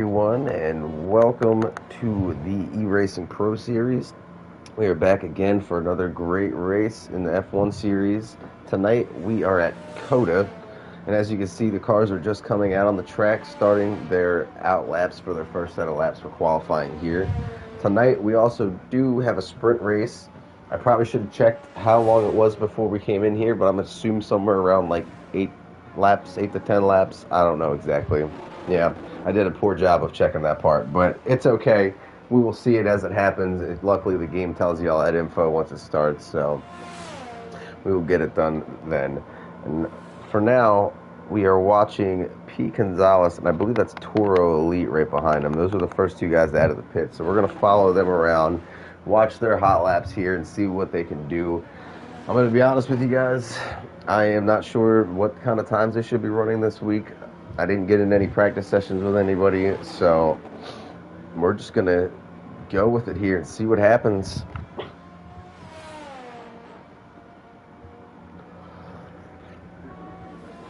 Everyone, and welcome to the E-Racing Pro Series. We are back again for another great race in the F1 series. Tonight we are at Cota, and as you can see, the cars are just coming out on the track, starting their out laps for their first set of laps for qualifying here. Tonight we also do have a sprint race. I probably should have checked how long it was before we came in here, but I'm assuming somewhere around like 8 laps, 8 to 10 laps. I don't know exactly. Yeah, I did a poor job of checking that part, but it's okay. We will see it as it happens. Luckily, the game tells you all that info once it starts, so we will get it done then. And for now, we are watching P. Gonzalez, and I believe that's Toro Elite right behind him. Those are the first two guys out of the pit, so we're going to follow them around, watch their hot laps here, and see what they can do. I'm going to be honest with you guys. I am not sure what kind of times they should be running this week. I didn't get in any practice sessions with anybody, so we're just going to go with it here and see what happens.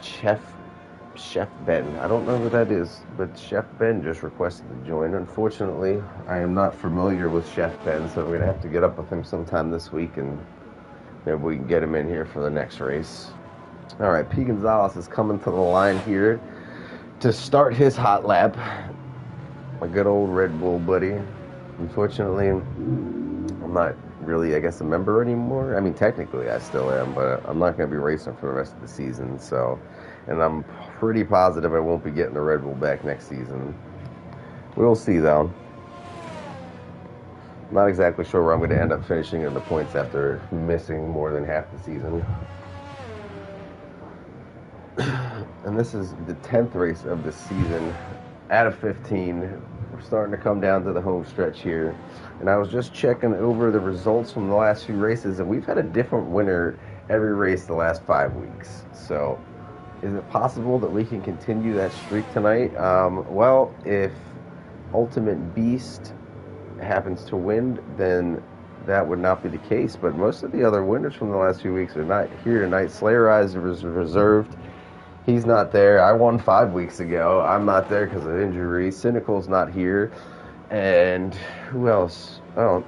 Chef Ben. I don't know who that is, but Chef Ben just requested to join. Unfortunately, I am not familiar with Chef Ben, so we're going to have to get up with him sometime this week, and maybe we can get him in here for the next race. All right, P. Gonzalez is coming to the line here to start his hot lap. My good old Red Bull buddy. Unfortunately, I'm not really, I guess, a member anymore. I mean, technically I still am, but I'm not going to be racing for the rest of the season. So, and I'm pretty positive I won't be getting the Red Bull back next season. We'll see, though. Not exactly sure where I'm going to end up finishing in the points after missing more than half the season. And this is the 10th race of the season out of 15. We're starting to come down to the home stretch here. And I was just checking over the results from the last few races, and we've had a different winner every race the last 5 weeks. So is it possible that we can continue that streak tonight? Well, if Ultimate Beast happens to win, then that would not be the case. But most of the other winners from the last few weeks are not here tonight. Slayer Eyes is reserved. He's not there. I won 5 weeks ago. I'm not there because of injury. Cynical's not here. And who else? Oh,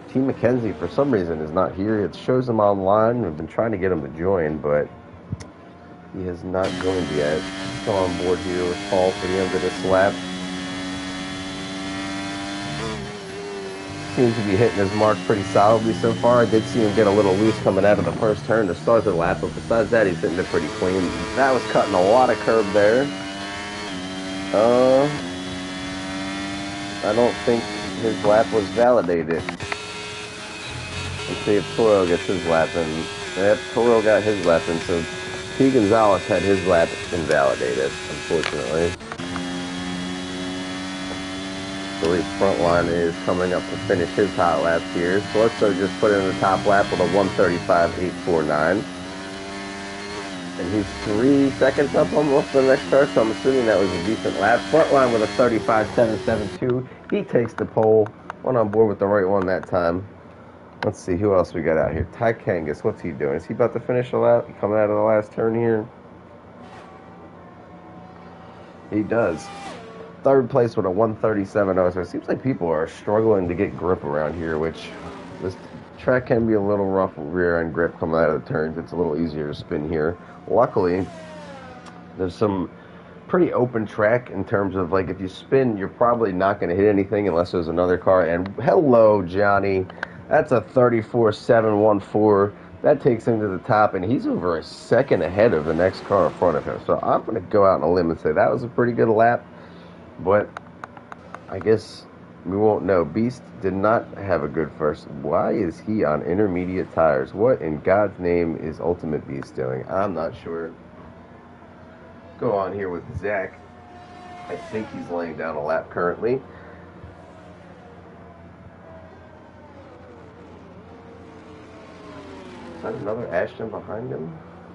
Team McKenzie, for some reason, is not here. It shows him online. We've been trying to get him to join, but he has not joined yet. He's on board here with Paul for the end of this lap. Seems to be hitting his mark pretty solidly so far. I did see him get a little loose coming out of the first turn to start the lap, but besides that, he's hitting it pretty clean. That was cutting a lot of curb there. I don't think his lap was validated. Let's see if Toro gets his lap in. Yep, Toro got his lap in, so P. Gonzalez had his lap invalidated, unfortunately. So his front line is coming up to finish his hot lap here. Bledsoe just put in the top lap with a 1:35.849. And he's 3 seconds up almost the next car, so I'm assuming that was a decent lap. Front line with a 35.772. He takes the pole. Went on board with the right one that time. Let's see who else we got out here. Ty Kangas, what's he doing? Is he about to finish a lap? Coming out of the last turn here? He does. Third place with a 1:37.0. So it seems like people are struggling to get grip around here, which this track can be a little rough rear end grip coming out of the turns. It's a little easier to spin here. Luckily, there's some pretty open track in terms of, like, if you spin, you're probably not going to hit anything unless there's another car. And hello, Johnny. That's a 34.714. That takes him to the top, and he's over a second ahead of the next car in front of him. So I'm going to go out on a limb and say that was a pretty good lap. But I guess we won't know. Beast did not have a good first. Why is he on intermediate tires? What in God's name is Ultimate Beast doing? I'm not sure. Go on here with Zach. I think he's laying down a lap currently. Is that another Ashton behind him?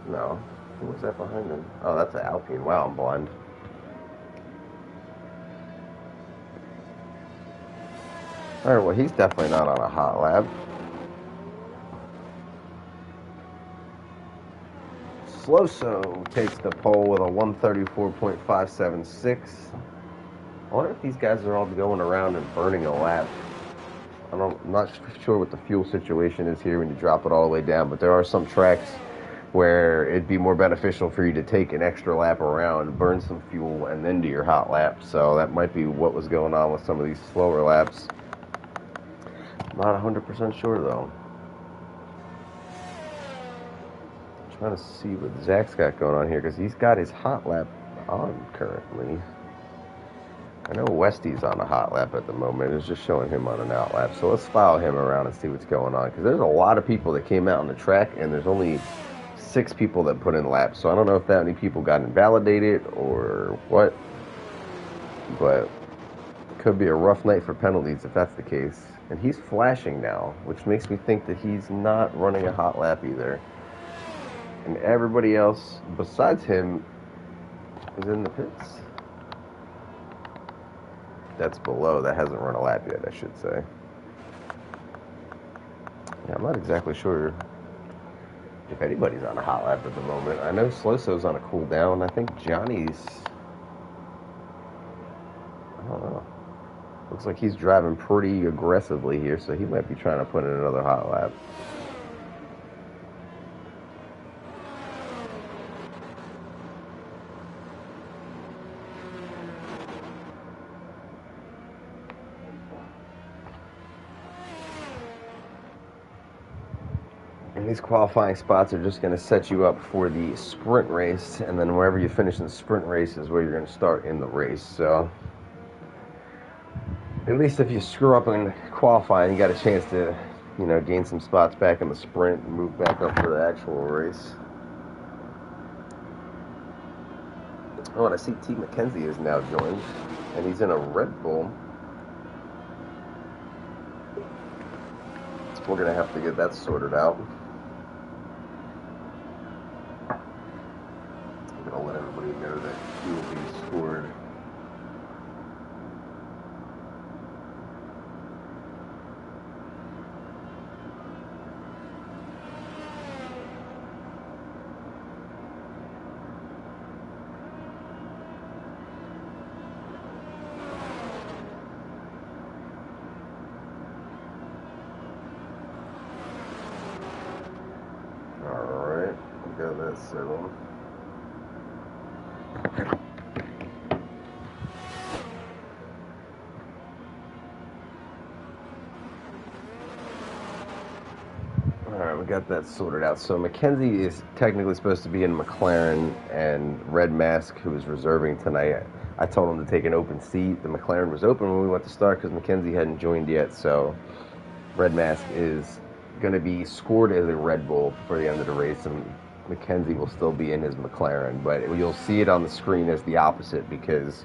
No. What's that behind him? Oh, that's an Alpine. Wow, I'm blind. Alright, well, he's definitely not on a hot lap. Sloso takes the pole with a 134.576. I wonder if these guys are all going around and burning a lap. I'm not sure what the fuel situation is here when you drop it all the way down, but there are some tracks where it'd be more beneficial for you to take an extra lap around, burn some fuel, and then do your hot lap. So that might be what was going on with some of these slower laps. Not 100% sure, though. I'm trying to see what Zach's got going on here, because he's got his hot lap on currently. I know Westy's on a hot lap at the moment. It's just showing him on an out lap. So let's follow him around and see what's going on, because there's a lot of people that came out on the track, and there's only 6 people that put in laps. So I don't know if that many people got invalidated or what, but it could be a rough night for penalties if that's the case. And he's flashing now, which makes me think that he's not running a hot lap either. And everybody else besides him is in the pits. That's below. That hasn't run a lap yet, I should say. Yeah, I'm not exactly sure if anybody's on a hot lap at the moment. I know Sloso's on a cool down. I think Johnny's, I don't know. Looks like he's driving pretty aggressively here, so he might be trying to put in another hot lap. And these qualifying spots are just going to set you up for the sprint race, and then wherever you finish in the sprint race is where you're going to start in the race. So at least if you screw up in qualifying, you got a chance to, gain some spots back in the sprint and move back up for the actual race. Oh, and I see T. McKenzie is now joined, and he's in a Red Bull. We're going to have to get that sorted out. I'm going to let everybody know that he will be scored. Alright, we got that settled. Alright, we got that sorted out. So McKenzie is technically supposed to be in McLaren, and Red Mask, who is reserving tonight, I told him to take an open seat. The McLaren was open when we went to start because McKenzie hadn't joined yet, so Red Mask is going to be scored as a Red Bull for the end of the race, and McKenzie will still be in his McLaren, but you'll see it on the screen as the opposite because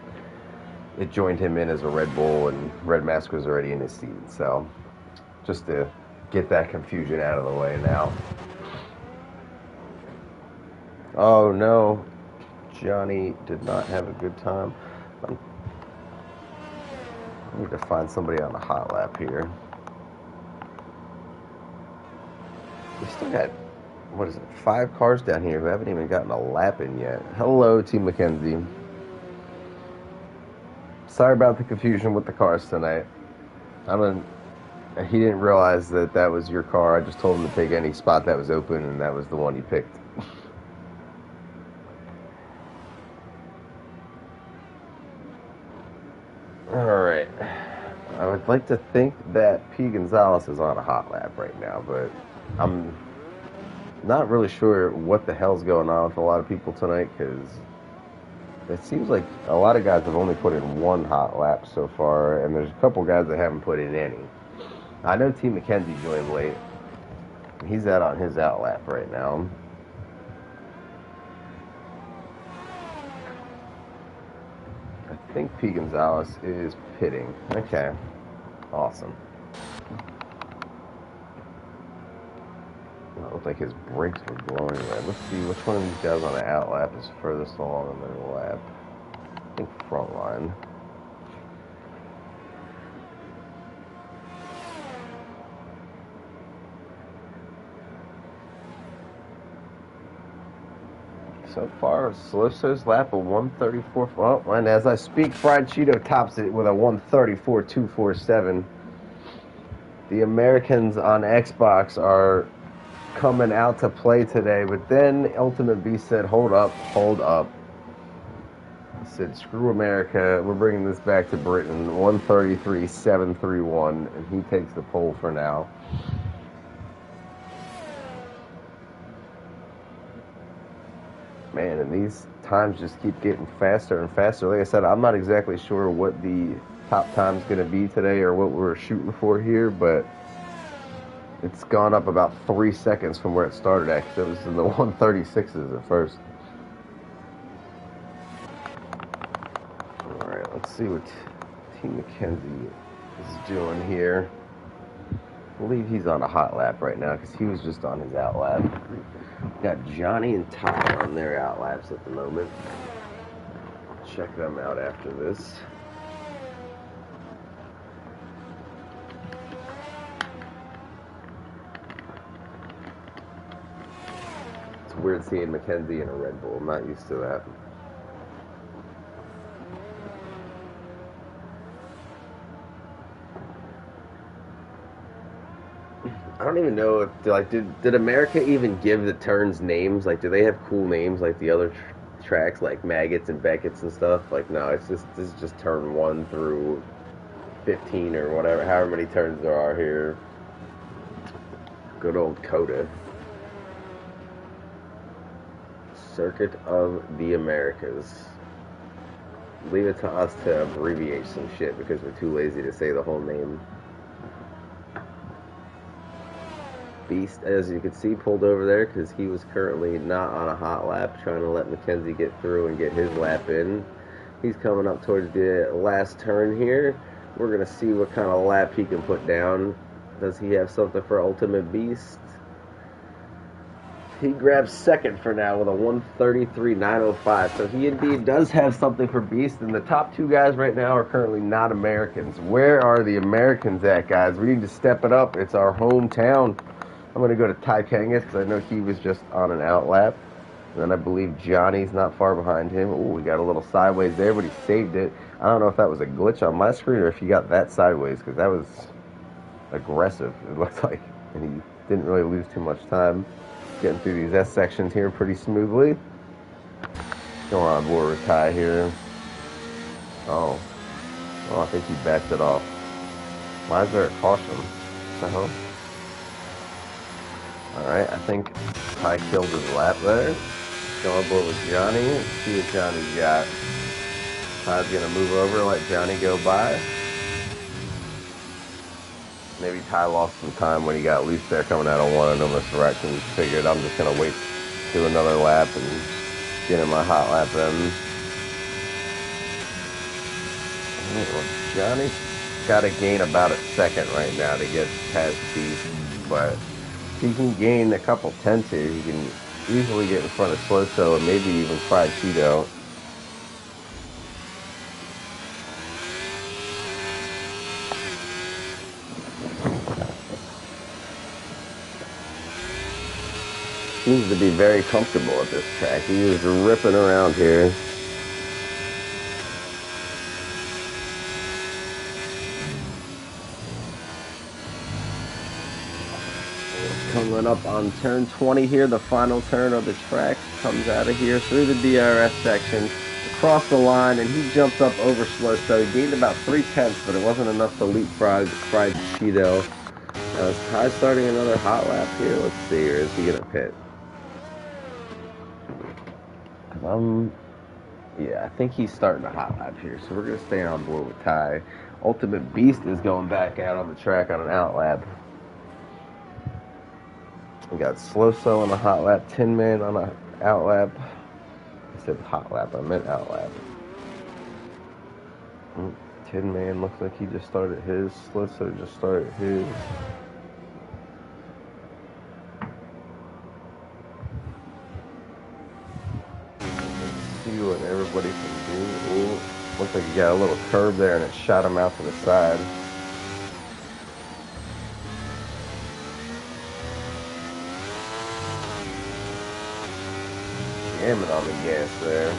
it joined him in as a Red Bull and Red Mask was already in his seat. So just to get that confusion out of the way now. Oh no, Johnny did not have a good time. I need to find somebody on a hot lap here. We still got, 5 cars down here who haven't even gotten a lap in yet. Hello, Team McKenzie. Sorry about the confusion with the cars tonight. He didn't realize that that was your car. I just told him to take any spot that was open, and that was the one he picked. Alright. I would like to think that P. Gonzalez is on a hot lap right now, but I'm not really sure what the hell's going on with a lot of people tonight, because it seems like a lot of guys have only put in 1 hot lap so far, and there's a couple guys that haven't put in any. I know T. McKenzie joined late. He's out on his out lap right now. I think P. Gonzalez is pitting. Okay. Awesome. It looked like his brakes were glowing red. Let's see which one of these guys on the out lap is furthest along in their lap. I think front line. So far, Soloso's lap of 134. Oh, and as I speak, Fried Cheeto tops it with a 134.247. The Americans on Xbox are coming out to play today, but then Ultimate Beast said, hold up. He said, screw America, we're bringing this back to Britain. 133.731, and he takes the pole for now. Man, and these times just keep getting faster and faster. Like I said, I'm not exactly sure what the top time's going to be today or what we're shooting for here, but it's gone up about 3 seconds from where it started at, because it was in the 136s at first. Alright, let's see what Team McKenzie is doing here. I believe he's on a hot lap right now, because he was just on his out lap. Got Johnny and Ty on their out laps at the moment. Check them out after this. It's weird seeing Mackenzie in a Red Bull. I'm not used to that. I don't even know if did America even give the turns names? Like, do they have cool names like the other tracks, like Maggots and Beckett's and stuff? Like, no, it's just this is just turn 1 through 15 or whatever, however many turns there are here. Good old Cota. Circuit of the Americas. Leave it to us to abbreviate some shit because we're too lazy to say the whole name. Beast, as you can see, pulled over there because he was currently not on a hot lap, trying to let Mackenzie get through and get his lap in. He's coming up towards the last turn here. We're going to see what kind of lap he can put down. Does he have something for Ultimate Beast? He grabs second for now with a 133.905. So he indeed does have something for Beast, and the top two guys right now are currently not Americans. Where are the Americans at, guys? We need to step it up. It's our hometown. I'm going to go to Ty Kangas because I know he was just on an out lap. And then I believe Johnny's not far behind him. Oh, we got a little sideways there, but he saved it. I don't know if that was a glitch on my screen or if he got that sideways, because that was aggressive, it looked like. And he didn't really lose too much time. Getting through these S sections here pretty smoothly. Going on board with Ty here. Oh, I think he backed it off. Why is there a caution? What the hell? Alright, I think Ty killed his lap there. Going on board with Johnny. Let's see what Johnny's got. Ty's going to move over and let Johnny go by. Maybe Ty lost some time when he got loose there coming out of one of them directions. He figured I'm just going to wait to another lap and get in my hot lap in. Well, Johnny's got to gain about a second right now to get past Beast, but if he can gain a couple tenths here, he can easily get in front of Sloso and maybe even Fried Cheeto. Seems to be very comfortable at this track. He is ripping around here. Coming up on turn 20 here, the final turn of the track. Comes out of here through the DRS section, across the line, and he jumps up over Sloso. He gained about 3 tenths, but it wasn't enough to leapfrog Fried Cheeto. Is Ty starting another hot lap here? Let's see, or is he going to pit? Yeah, I think he's starting a hot lap here, so we're going to stay on board with Ty. Ultimate Beast is going back out on the track on an out lap. We got Sloso on a hot lap, Tin Man on an out lap. I said hot lap, I meant out lap. Tin Man looks like he just started his. Sloso just started his. See what everybody can do. Ooh, looks like he got a little curve there and it shot him out to the side. jamming on the gas there.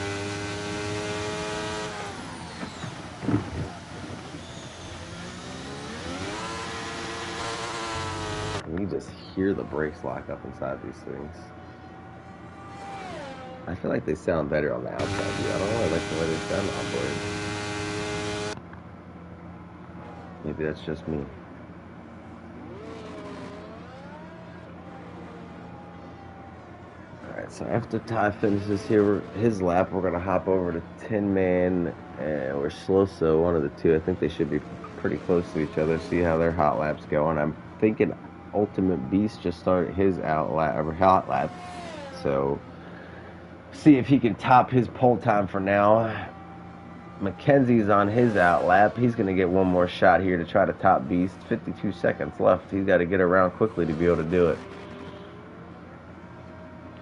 And you just hear the brakes lock up inside these things. I feel like they sound better on the outside view. I don't really like the way they sound on board. Maybe that's just me. Alright, so after Ty finishes here his lap, we're gonna hop over to Tin Man or Slow one of the two. I think they should be pretty close to each other. See how their hot laps go. And I'm thinking Ultimate Beast just started his hot lap. So see if he can top his pole time for now. Mackenzie's on his out lap. He's going to get one more shot here to try to top Beast. 52 seconds left. He's got to get around quickly to be able to do it.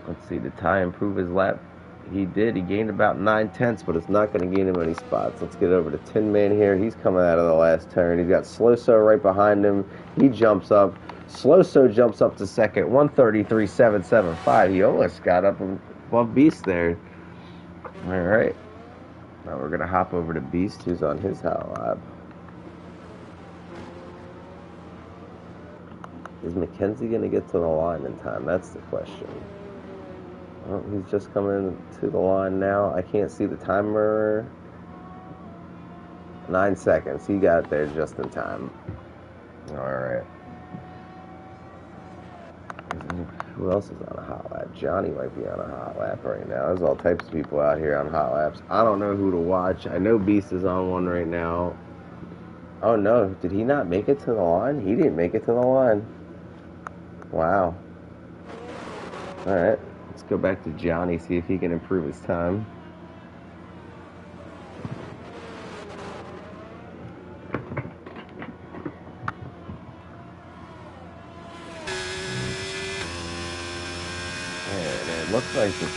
Let's see, did Ty improve his lap? He did. He gained about 9/10, but it's not going to gain him any spots. Let's get over to Tin Man here. He's coming out of the last turn. He's got Slow right behind him. He jumps up. Slow jumps up to second. 133.775. He almost got up above Beast there. All right. Now we're going to hop over to Beast, who's on his hot lap. Is Mackenzie going to get to the line in time? That's the question. Oh, he's just coming to the line now. I can't see the timer. 9 seconds. He got there just in time. All right. Who else is on a hot lap? Johnny might be on a hot lap right now. There's all types of people out here on hot laps. I don't know who to watch. I know Beast is on one right now. Oh no, did he not make it to the line? He didn't make it to the line. Wow. Alright, let's go back to Johnny, see if he can improve his time. And it looks like the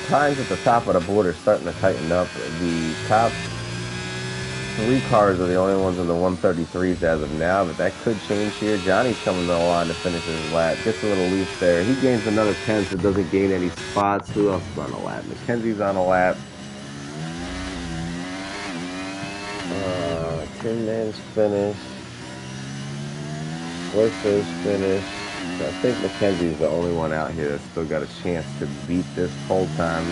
times at the top of the board are starting to tighten up. The top 3 cars are the only ones in the 133s as of now, but that could change here. Johnny's coming to the line to finish his lap. Gets a little loose there. He gains another 10, so doesn't gain any spots. Who else is on a lap? Mackenzie's on a lap. Tin Man's finished. Slow's finished. So I think Mackenzie's the only one out here that's still got a chance to beat this pole time.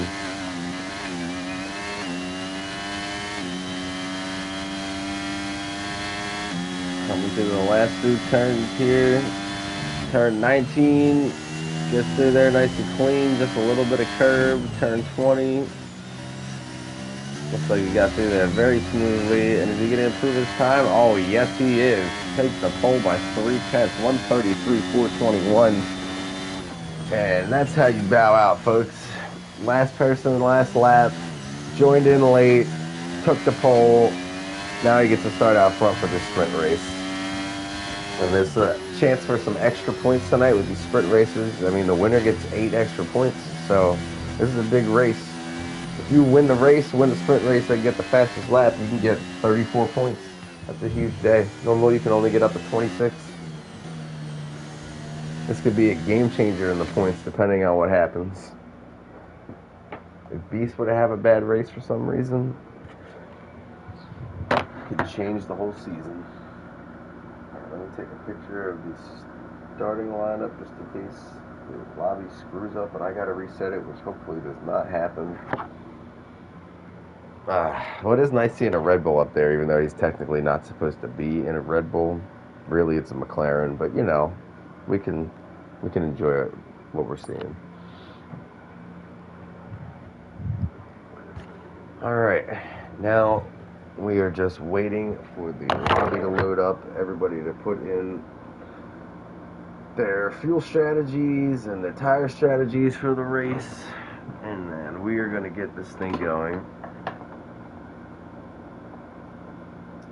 Coming through the last 2 turns here. Turn 19. Gets through there nice and clean. Just a little bit of curb. Turn 20. Looks like he got through there very smoothly. And is he going to improve his time? Oh, yes, he is. Takes the pole by 3/10. 133.421. And that's how you bow out, folks. Last person, last lap. Joined in late. Took the pole. Now he gets to start out front for this sprint race. And there's a chance for some extra points tonight with these sprint races. I mean, the winner gets 8 extra points. So this is a big race. If you win the race, win the sprint race, and get the fastest lap, you can get 34 points. That's a huge day. Normally you can only get up to 26. This could be a game changer in the points depending on what happens. If Beast were to have a bad race for some reason, it could change the whole season. Let me take a picture of the starting lineup just in case the lobby screws up and I gotta reset it, which hopefully does not happen. Well, it is nice seeing a Red Bull up there, even though he's technically not supposed to be in a Red Bull. Really, it's a McLaren, but you know, we can enjoy what we're seeing. All right, now we are just waiting for the lobby to load up, everybody to put in their fuel strategies and their tire strategies for the race, and then we are going to get this thing going.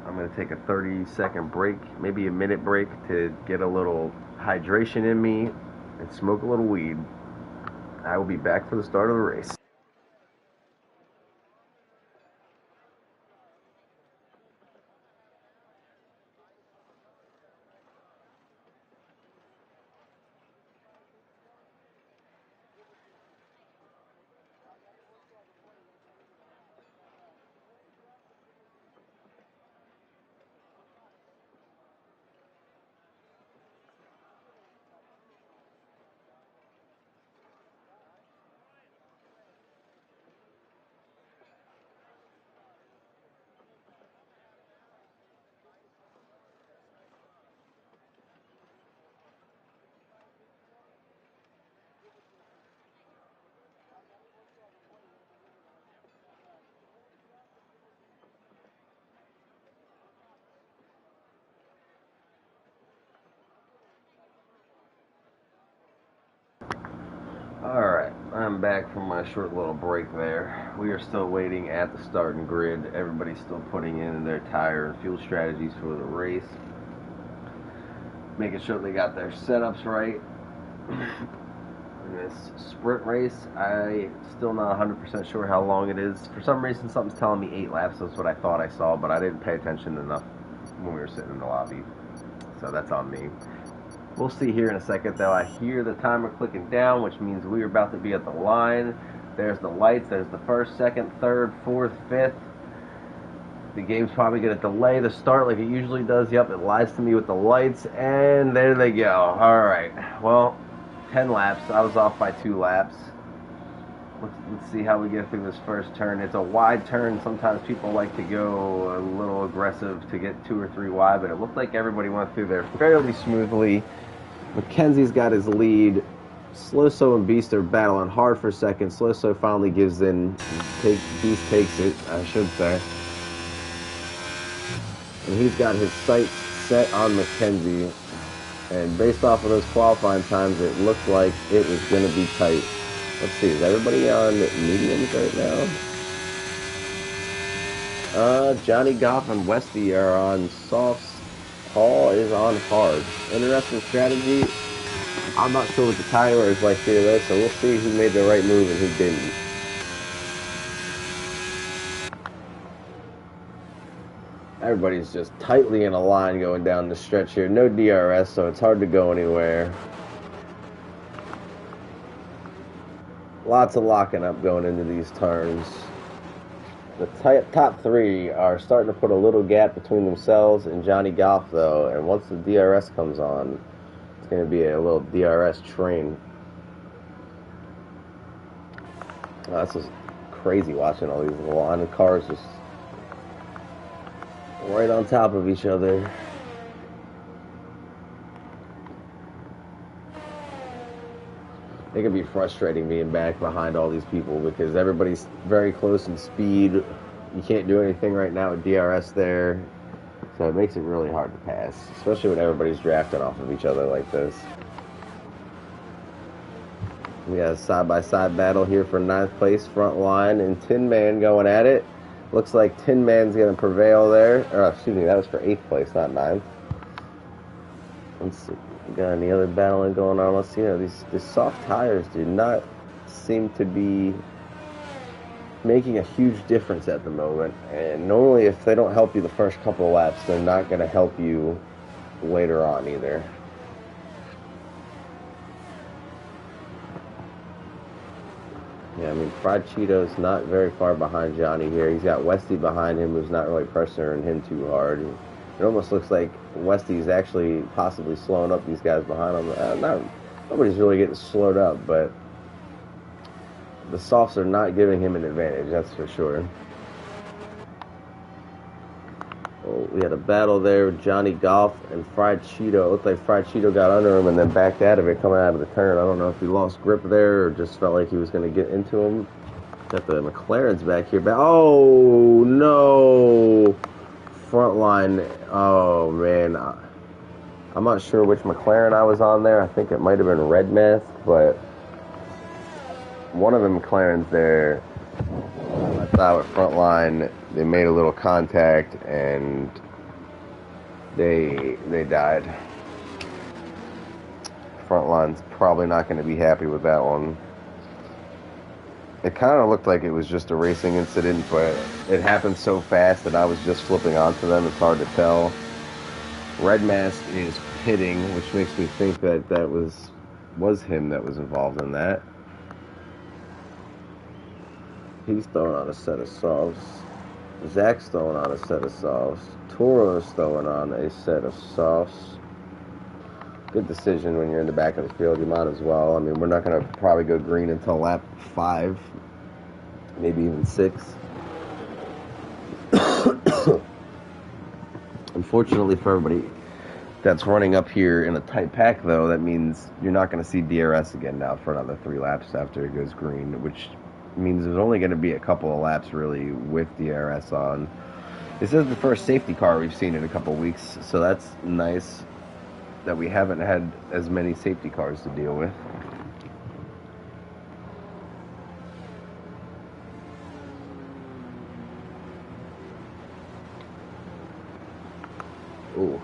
I'm going to take a 30-second break, maybe a minute break, to get a little hydration in me and smoke a little weed. I will be back for the start of the race. I'm back from my short little break there. We are still waiting at the starting grid. Everybody's still putting in their tire and fuel strategies for the race. Making sure they got their setups right. In this sprint race, I still not 100% sure how long it is. For some reason, something's telling me 8 laps. That's what I thought I saw, but I didn't pay attention enough when we were sitting in the lobby. So that's on me. We'll see here in a second, though. I hear the timer clicking down, which means we're about to be at the line. There's the lights. There's the first, second, third, fourth, fifth. The game's probably going to delay the start like it usually does. Yep, it lies to me with the lights. And there they go. All right. Well, 10 laps. I was off by 2 laps. Let's see how we get through this first turn. It's a wide turn. Sometimes people like to go a little aggressive to get 2 or 3 wide, but it looked like everybody went through there fairly smoothly. Mackenzie's got his lead. Sloso and Beast are battling hard for second. Sloso finally gives in. Beast takes it, I should say. And he's got his sights set on Mackenzie. And based off of those qualifying times, it looked like it was going to be tight. Let's see, is everybody on mediums right now? Johnny Goff and Westy are on softs. Paul is on hard. Interesting strategy. I'm not sure what the tire is like here, though, so we'll see who made the right move and who didn't. Everybody's just tightly in a line going down the stretch here. No DRS, so it's hard to go anywhere. Lots of locking up going into these turns. The top 3 are starting to put a little gap between themselves and Johnny Goff, though. And once the DRS comes on, it's going to be a little DRS train. Oh, this is crazy watching all these line of cars just right on top of each other. It can be frustrating being back behind all these people because everybody's very close in speed. You can't do anything right now with DRS there. So it makes it really hard to pass, especially when everybody's drafting off of each other like this. We got a side-by-side battle here for 9th place, front line, and Tin Man going at it. Looks like Tin Man's going to prevail there. Or, excuse me, that was for 8th place, not 9th. Let's see. Got any other battling going on? Let's see. These soft tires do not seem to be making a huge difference at the moment. And normally, if they don't help you the first couple of laps, they're not going to help you later on either. Yeah, I mean, Fried Cheeto's not very far behind Johnny here. He's got Westy behind him, who's not really pressuring him too hard. It almost looks like Westy's actually possibly slowing up these guys behind him. Nobody's really getting slowed up, but the softs are not giving him an advantage, that's for sure. Well, we had a battle there with Johnny Goff and Fried Cheeto. It looked like Fried Cheeto got under him and then backed out of it coming out of the turn. I don't know if he lost grip there or just felt like he was going to get into him. Got the McLarens back here. Oh, no! Front line. Oh, man. I'm not sure which McLaren I was on there. I think it might have been Red Mask, but one of the McLarens there, I thought with front line, they made a little contact and they died. Front line's probably not going to be happy with that one. It kind of looked like it was just a racing incident, but it happened so fast that I was just flipping onto them. It's hard to tell. Red Mask is pitting, which makes me think that that was him that was involved in that. He's throwing on a set of softs. Zach's throwing on a set of softs. Toro's throwing on a set of softs. Good decision when you're in the back of the field. You might as well. I mean, we're not going to probably go green until lap 5, maybe even 6. Unfortunately for everybody that's running up here in a tight pack, though, that means you're not going to see DRS again now for another 3 laps after it goes green, which means there's only going to be a couple of laps, really, with DRS on. This is the first safety car we've seen in a couple of weeks, so that's nice that we haven't had as many safety cars to deal with. Ooh.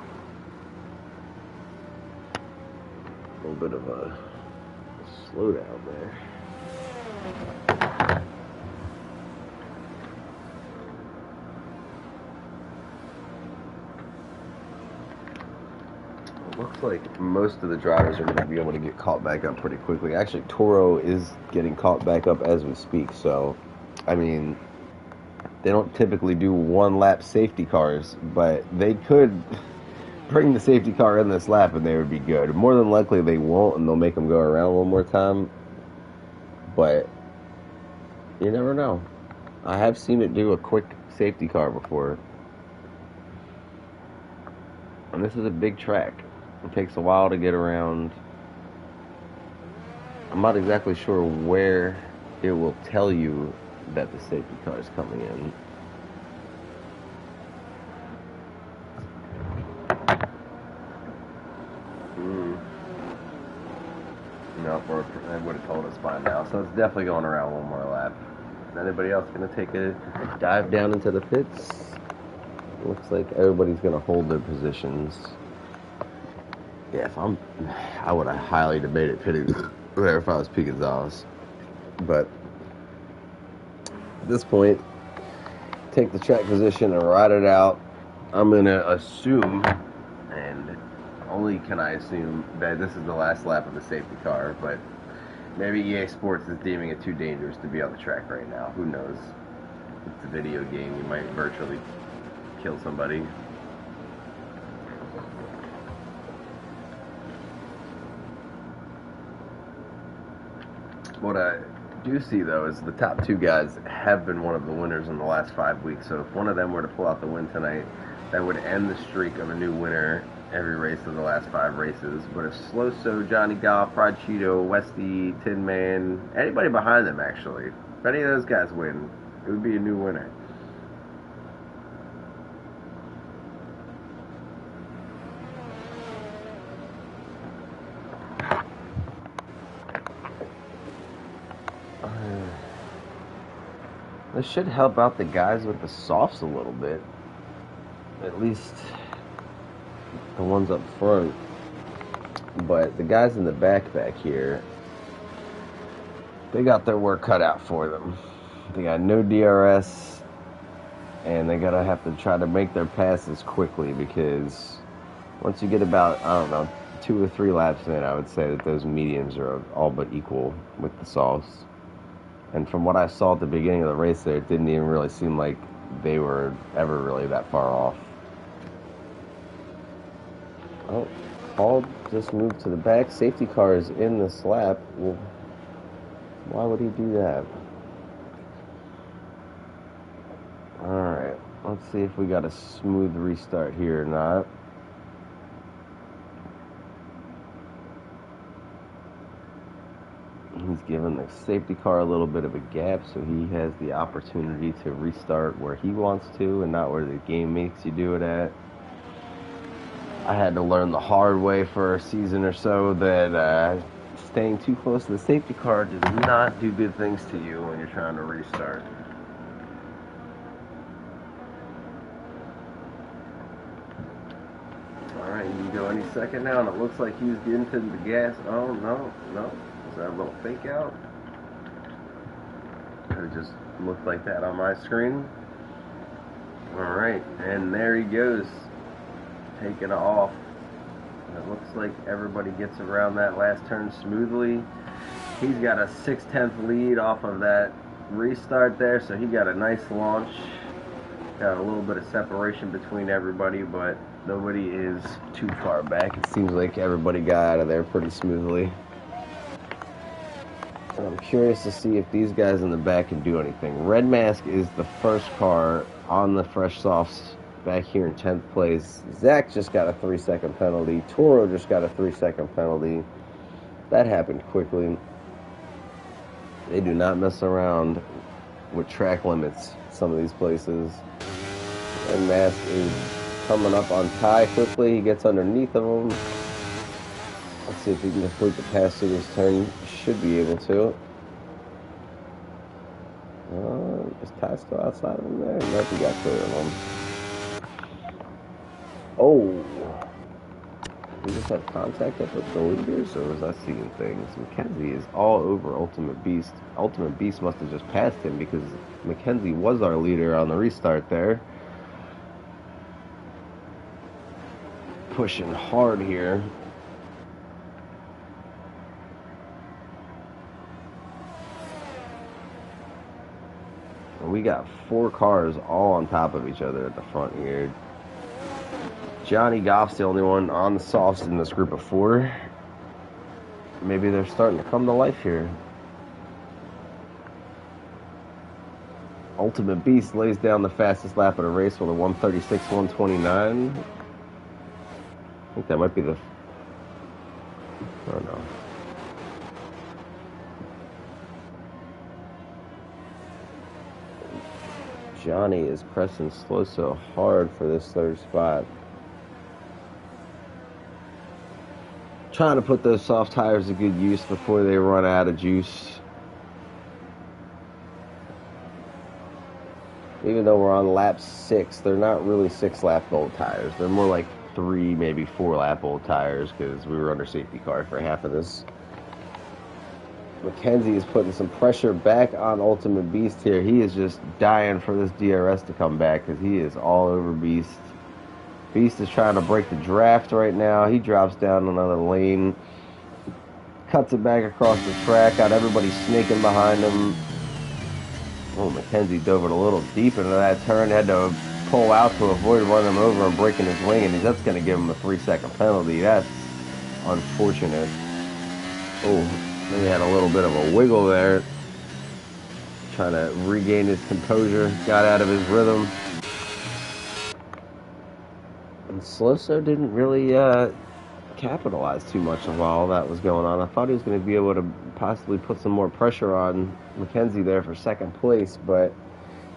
A little bit of a slowdown there. It looks like most of the drivers are going to be able to get caught back up pretty quickly. Actually, Toro is getting caught back up as we speak, so, I mean, they don't typically do one-lap safety cars, but they could bring the safety car in this lap and they would be good. More than likely they won't, and they'll make them go around one more time, but you never know. I have seen it do a quick safety car before, and this is a big track. It takes a while to get around. I'm not exactly sure where it will tell you that the safety car is coming in. No, they would have told us by now. So it's definitely going around one more lap. Is anybody else going to take a dive down into the pits? Looks like everybody's going to hold their positions. Yeah, I would have highly debated pitting there if I was Pete Gonzalez. But at this point, take the track position and ride it out. I'm going to assume, and only can I assume, that this is the last lap of the safety car, but maybe EA Sports is deeming it too dangerous to be on the track right now. Who knows? It's a video game. You might virtually kill somebody. What I do see, though, is the top two guys have been one of the winners in the last 5 weeks. So if one of them were to pull out the win tonight, that would end the streak of a new winner every race of the last 5 races. But if Sloso, Johnny Goff, Rod Cheeto, Westy, Tin Man, anybody behind them, actually, if any of those guys win, it would be a new winner. This should help out the guys with the softs a little bit. At least the ones up front. But the guys in the back here, they got their work cut out for them. They got no DRS, and they gotta have to try to make their passes quickly, because once you get about, I don't know, 2 or 3 laps in, I would say that those mediums are all but equal with the softs. And from what I saw at the beginning of the race there, it didn't even really seem like they were ever really that far off. Oh, Paul just moved to the back. Safety car is in this lap. Well, why would he do that? Alright, let's see if we got a smooth restart here or not. He's given the safety car a little bit of a gap, so he has the opportunity to restart where he wants to and not where the game makes you do it at. I had to learn the hard way for a season or so that staying too close to the safety car does not do good things to you when you're trying to restart. Alright, you can go any second now, and it looks like he's getting to the gas. Oh, no. Is that a little fake out? It just looked like that on my screen. Alright, and there he goes, taking off. It looks like everybody gets around that last turn smoothly. He's got a 6/10 lead off of that restart there, so he got a nice launch. Got a little bit of separation between everybody, but nobody is too far back. It seems like everybody got out of there pretty smoothly. And I'm curious to see if these guys in the back can do anything. Red Mask is the first car on the fresh softs back here in 10th place. Zach just got a 3-second penalty. Toro just got a 3-second penalty. That happened quickly. They do not mess around with track limits some of these places. Red Mask is coming up on Ty quickly. He gets underneath of him. Let's see if he can complete the pass through this turn. Should be able to. Is Ty still outside of him there? Nope, he got clear of him. Oh, we just have contact up with the leaders, or was I seeing things? Mackenzie is all over Ultimate Beast. Ultimate Beast must have just passed him because Mackenzie was our leader on the restart there. Pushing hard here. We got 4 cars all on top of each other at the front here. Johnny Goff's the only one on the softs in this group of 4. Maybe they're starting to come to life here. Ultimate Beast lays down the fastest lap of the race with a 136.129. I think that might be the... I don't know. Johnny is pressing slow so hard for this 3rd spot. Trying to put those soft tires to good use before they run out of juice. Even though we're on lap 6, they're not really 6-lap old tires. They're more like 3, maybe 4-lap old tires because we were under safety car for half of this. Mackenzie is putting some pressure back on Ultimate Beast here. He is just dying for this DRS to come back because he is all over Beast. Beast is trying to break the draft right now. He drops down another lane. Cuts it back across the track. Got everybody snaking behind him. Oh, Mackenzie dove it a little deep into that turn. Had to pull out to avoid running him over and breaking his wing. And that's going to give him a 3-second penalty. That's unfortunate. Oh. Then he had a little bit of a wiggle there. Trying to regain his composure. Got out of his rhythm. And Sloso didn't really capitalize too much of all that was going on. I thought he was going to be able to possibly put some more pressure on Mackenzie there for 2nd place, but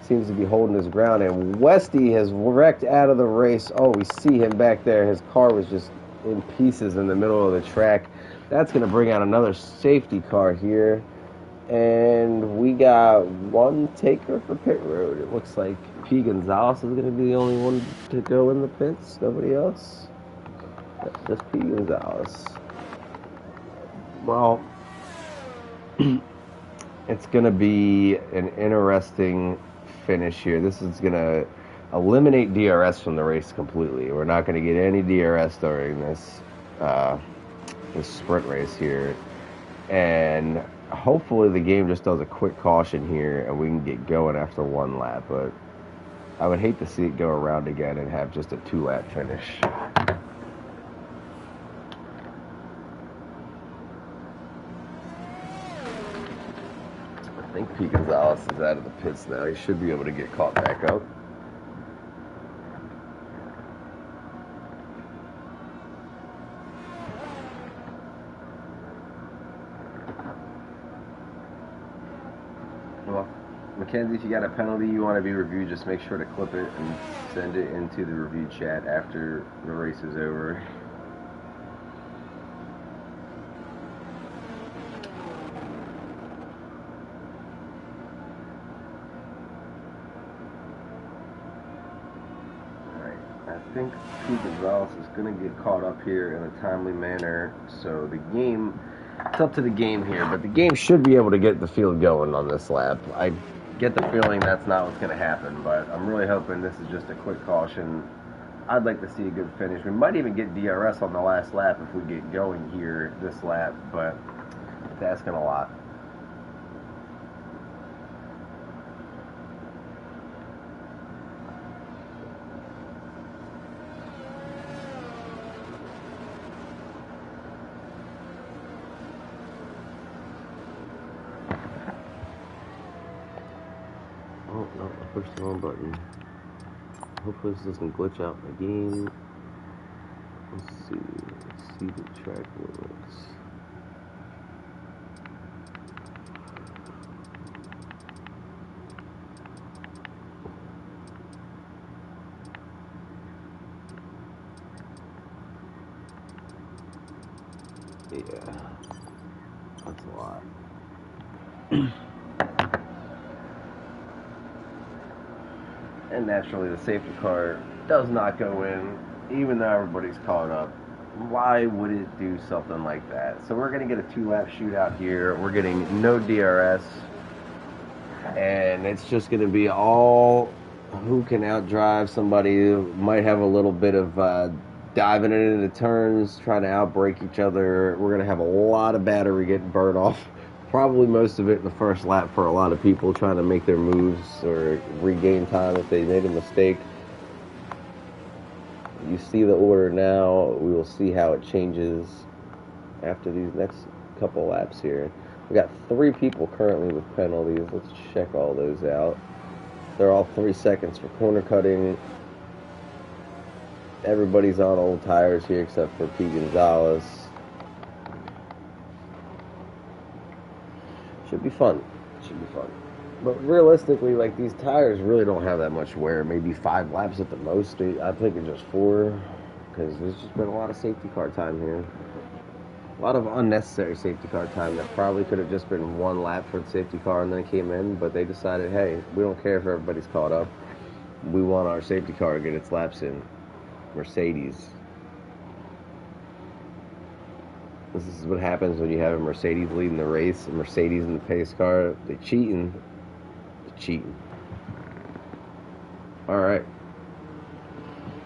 seems to be holding his ground. And Westy has wrecked out of the race. Oh, we see him back there. His car was just in pieces in the middle of the track. That's going to bring out another safety car here. And we got one taker for pit road. It looks like P. Gonzalez is going to be the only one to go in the pits. Nobody else? That's just P. Gonzalez. Well, it's going to be an interesting finish here. This is going to eliminate DRS from the race completely. We're not going to get any DRS during this sprint race here, and hopefully the game just does a quick caution here and we can get going after 1 lap, but I would hate to see it go around again and have just a 2-lap finish. I think P. Gonzalez is out of the pits now. He should be able to get caught back up. Mackenzie, if you got a penalty you want to be reviewed, just make sure to clip it and send it into the review chat after the race is over. Alright, I think P. Gonzalez is going to get caught up here in a timely manner, so the game, it's up to the game here, but the game should be able to get the field going on this lap. I get the feeling that's not what's going to happen, but I'm really hoping this is just a quick caution. I'd like to see a good finish. We might even get DRS on the last lap if we get going here this lap, but it's asking a lot. Oh, no, I pushed the wrong button. Hopefully this doesn't glitch out my game. Let's see the track limits. Yeah, that's a lot. And naturally the safety car does not go in. even though everybody's caught up. Why would it do something like that? So we're going to get a 2-lap shootout here. We're getting no DRS. And it's just going to be all who can outdrive somebody who might have a little bit of diving into turns, trying to outbrake each other. We're going to have a lot of battery getting burned off. Probably most of it in the first lap for a lot of people trying to make their moves or regain time if they made a mistake. You see the order now. We will see how it changes after these next couple laps here. We got 3 people currently with penalties. Let's check all those out. They're all 3 seconds for corner cutting. Everybody's on old tires here except for P. Gonzalez. Should be fun. Should be fun. But realistically, like, these tires really don't have that much wear. Maybe 5 laps at the most. I think it's just 4 because there's just been a lot of safety car time here. A lot of unnecessary safety car time that probably could have just been 1 lap for the safety car and then came in, but they decided, hey, we don't care if everybody's caught up. We want our safety car to get its laps in. Mercedes. This is what happens when you have a Mercedes leading the race, a Mercedes in the pace car. They're cheating. They're cheating. All right.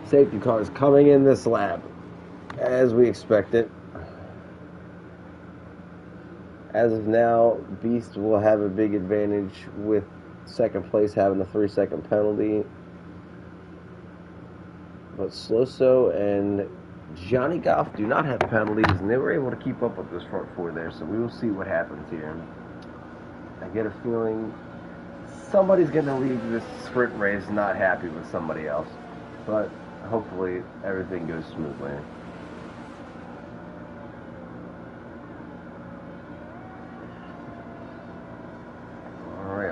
Safety car is coming in this lap, as we expected. As of now, Beast will have a big advantage with second place having the 3-second penalty. But Sloso and Johnny Goff do not have penalties, and they were able to keep up with this front 4 there, so we will see what happens here. I get a feeling somebody's going to leave this sprint race not happy with somebody else, but hopefully everything goes smoothly.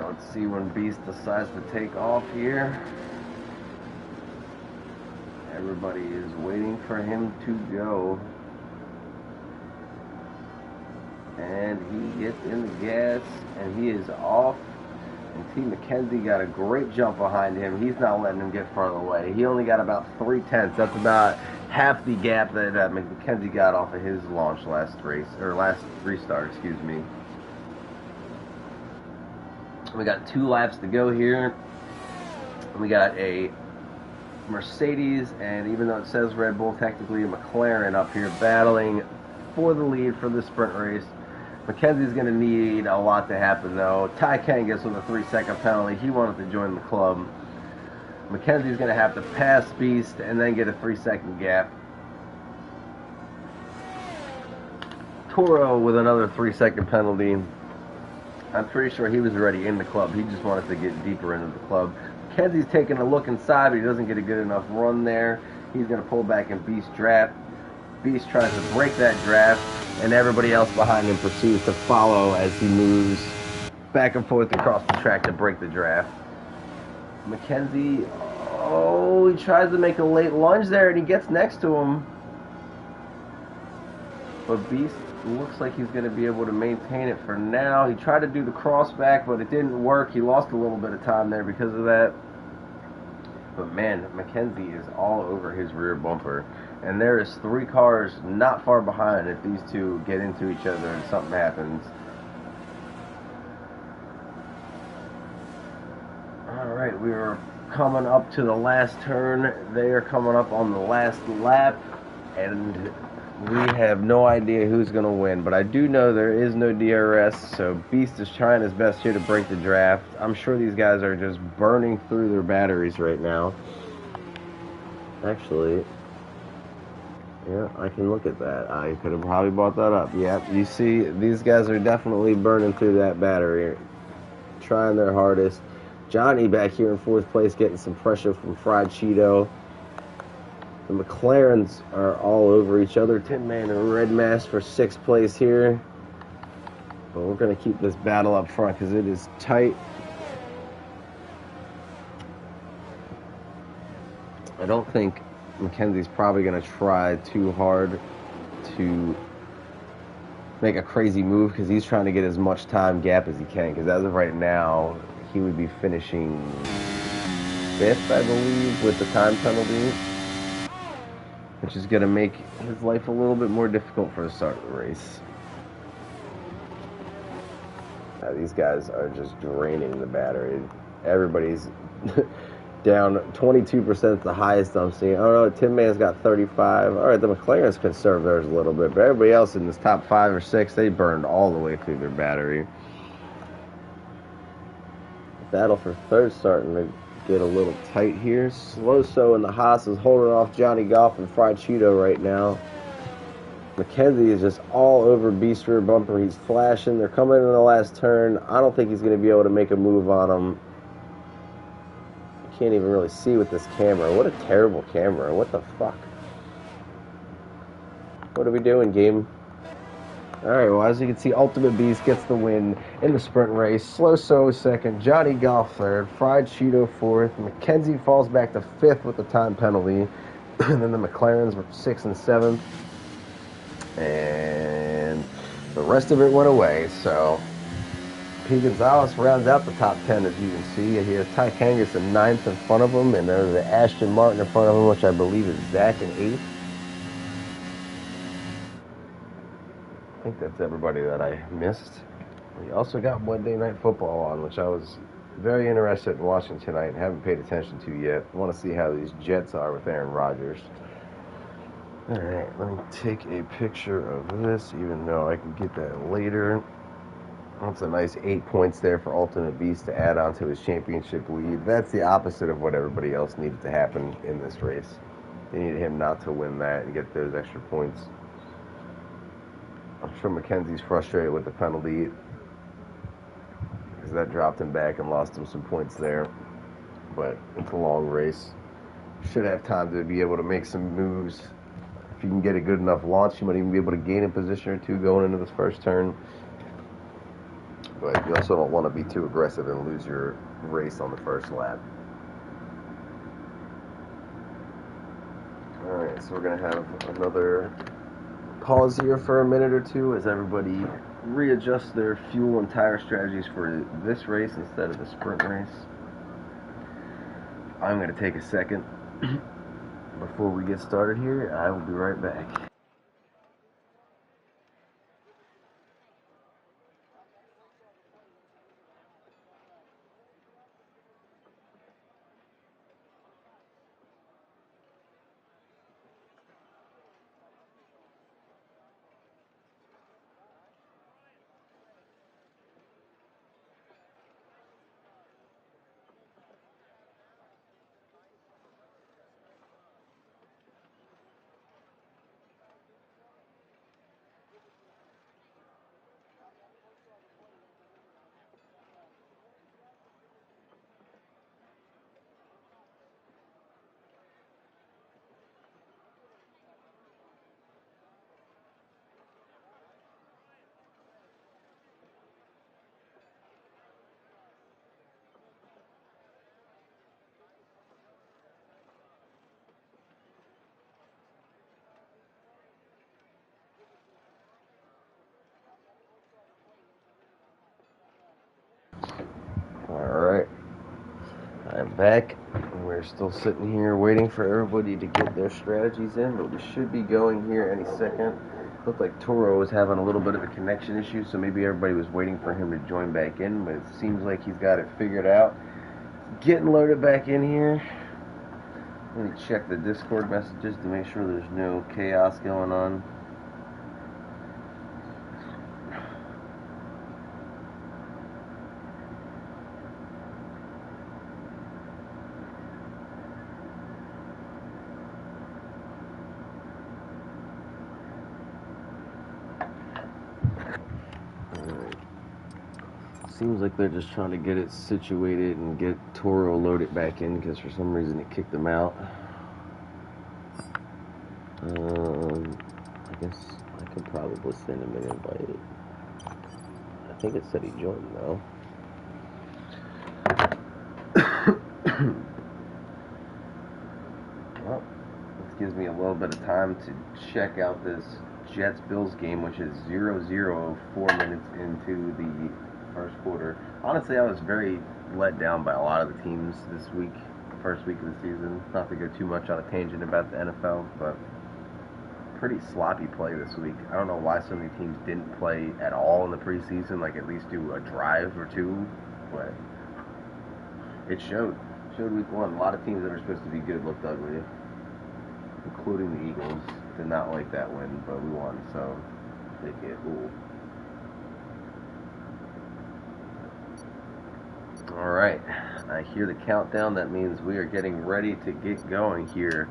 Let's see when Beast decides to take off here. Everybody is waiting for him to go. And he gets in the gas, and he is off. And T. McKenzie got a great jump behind him. He's not letting him get farther away. He only got about 3/10. That's about half the gap that McKenzie got off of his launch last restart, excuse me. We got 2 laps to go here. We got a Mercedes, and even though it says Red Bull, technically a McLaren up here battling for the lead for the sprint race. McKenzie's going to need a lot to happen, though. Ty Kangas with a 3-second penalty. He wanted to join the club. McKenzie's going to have to pass Beast and then get a 3-second gap. Toro with another 3-second penalty. I'm pretty sure he was already in the club. He just wanted to get deeper into the club. McKenzie's taking a look inside, but he doesn't get a good enough run there. He's going to pull back in Beast's draft. Beast tries to break that draft, and everybody else behind him pursues to follow as he moves back and forth across the track to break the draft. McKenzie, he tries to make a late lunge there, and he gets next to him. But Beast looks like he's going to be able to maintain it for now. He tried to do the crossback, but it didn't work. He lost a little bit of time there because of that. But man, McKenzie is all over his rear bumper. And there is 3 cars not far behind if these two get into each other and something happens. Alright, we are coming up to the last turn. They are coming up on the last lap. And we have no idea who's going to win. But I do know there is no DRS. So Beast is trying his best here to break the draft. I'm sure these guys are just burning through their batteries right now. Actually, yeah, I can look at that. I could have probably brought that up. Yeah, you see, these guys are definitely burning through that battery. Trying their hardest. Johnny back here in 4th place getting some pressure from Fried Cheeto. The McLarens are all over each other. Tin Man and Red Mask for 6th place here. But we're going to keep this battle up front because it is tight. I don't think McKenzie's probably going to try too hard to make a crazy move because he's trying to get as much time gap as he can, because as of right now, he would be finishing 5th, I believe, with the time penalty. which is going to make his life a little bit more difficult for the start of the race. These guys are just draining the battery. Everybody's down 22%, the highest I'm seeing. Oh no, Tin Man's got 35. All right, the McLaren's conserved theirs a little bit, but everybody else in this top 5 or 6, they burned all the way through their battery. Battle for third starting to get a little tight here. Slow So in the Haas is holding off Johnny Golf and Fried Cheeto right now. McKenzie is just all over Beast Rear Bumper. He's flashing. They're coming in the last turn. I don't think he's going to be able to make a move on him. Can't even really see with this camera. What a terrible camera. What the fuck? What are we doing, game? Alright, well, as you can see, Ultimate Beast gets the win in the sprint race. Slow So second. Johnny Golf third. Fried Cheeto fourth. McKenzie falls back to fifth with the time penalty. And then the McLarens were 6th and 7th. And the rest of it went away, so P. Gonzalez rounds out the top 10, as you can see. He has Ty Kangas in 9th in front of him, and there's the Ashton Martin in front of him, which I believe is Zach in 8th. I think that's everybody that I missed. We also got Monday Night Football on, which I was very interested in watching tonight and haven't paid attention to yet. I want to see how these Jets are with Aaron Rodgers. Alright, let me take a picture of this, even though I can get that later. That's a nice 8 points there for Ultimate Beast to add on to his championship lead. That's the opposite of what everybody else needed to happen in this race. They needed him not to win that and get those extra points. I'm sure McKenzie's frustrated with the penalty because that dropped him back and lost him some points there. But it's a long race. Should have time to be able to make some moves. If you can get a good enough launch, you might even be able to gain a position or two going into this first turn. But you also don't want to be too aggressive and lose your race on the first lap. Alright, so we're going to have another pause here for a minute or two as everybody readjusts their fuel and tire strategies for this race instead of the sprint race. I'm going to take a second before we get started here. I will be right back. Alright, I'm back. We're still sitting here waiting for everybody to get their strategies in, but we should be going here any second. Looked like Toro was having a little bit of a connection issue, so maybe everybody was waiting for him to join back in, but it seems like he's got it figured out. Getting loaded back in here. Let me check the Discord messages to make sure there's no chaos going on. Seems like they're just trying to get it situated and get Toro loaded back in because for some reason it kicked him out. I guess I could probably send him an invite. I think it said he joined though. Well, this gives me a little bit of time to check out this Jets-Bills game, which is 0-0 4 minutes into the first quarter. Honestly, I was very let down by a lot of the teams this week, first week of the season. Not to go too much on a tangent about the NFL, but pretty sloppy play this week. I don't know why so many teams didn't play at all in the preseason, like at least do a drive or two, but it showed. Showed week one. A lot of teams that were supposed to be good looked ugly, including the Eagles. Did not like that win, but we won, so they get ooh. All right, I hear the countdown. That means we are getting ready to get going here.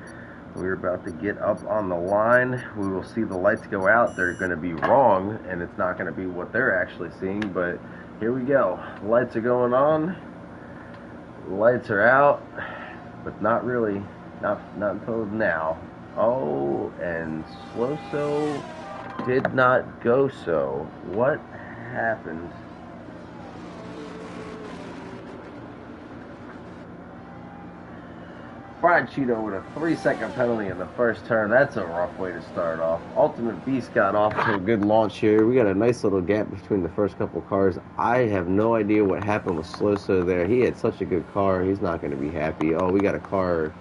We're about to get up on the line. We will see the lights go out. They're going to be wrong, and it's not going to be what they're actually seeing, but here we go. Lights are going on. Lights are out, but not really. Not until now. Oh, and Slow-So did not go so. What happened? Fried Cheeto with a 3-second penalty in the first turn. That's a rough way to start off. Ultimate Beast got off to a good launch here. We got a nice little gap between the first couple cars. I have no idea what happened with Slow-So there. He had such a good car. He's not going to be happy. Oh, we got a car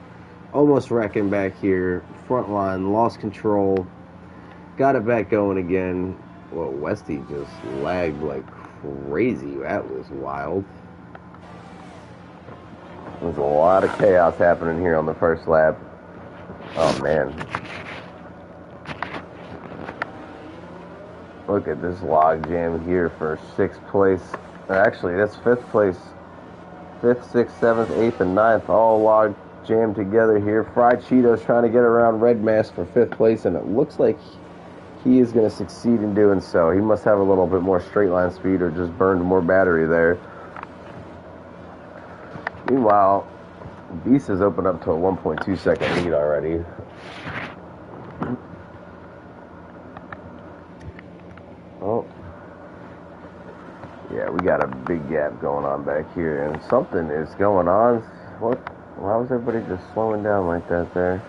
almost wrecking back here. Front line, lost control. Got it back going again. Well, Westy just lagged like crazy. That was wild. There's a lot of chaos happening here on the first lap. Oh, man. Look at this log jam here for 6th place. Actually, that's 5th place. 5th, 6th, 7th, 8th, and 9th all log jammed together here. Fried Cheeto's trying to get around Red Mask for 5th place, and it looks like he is going to succeed in doing so. He must have a little bit more straight line speed or just burned more battery there. Meanwhile, Beast has opened up to a 1.2 second lead already. Oh. Yeah, we got a big gap going on back here, and something is going on. What? Why was everybody just slowing down like that there?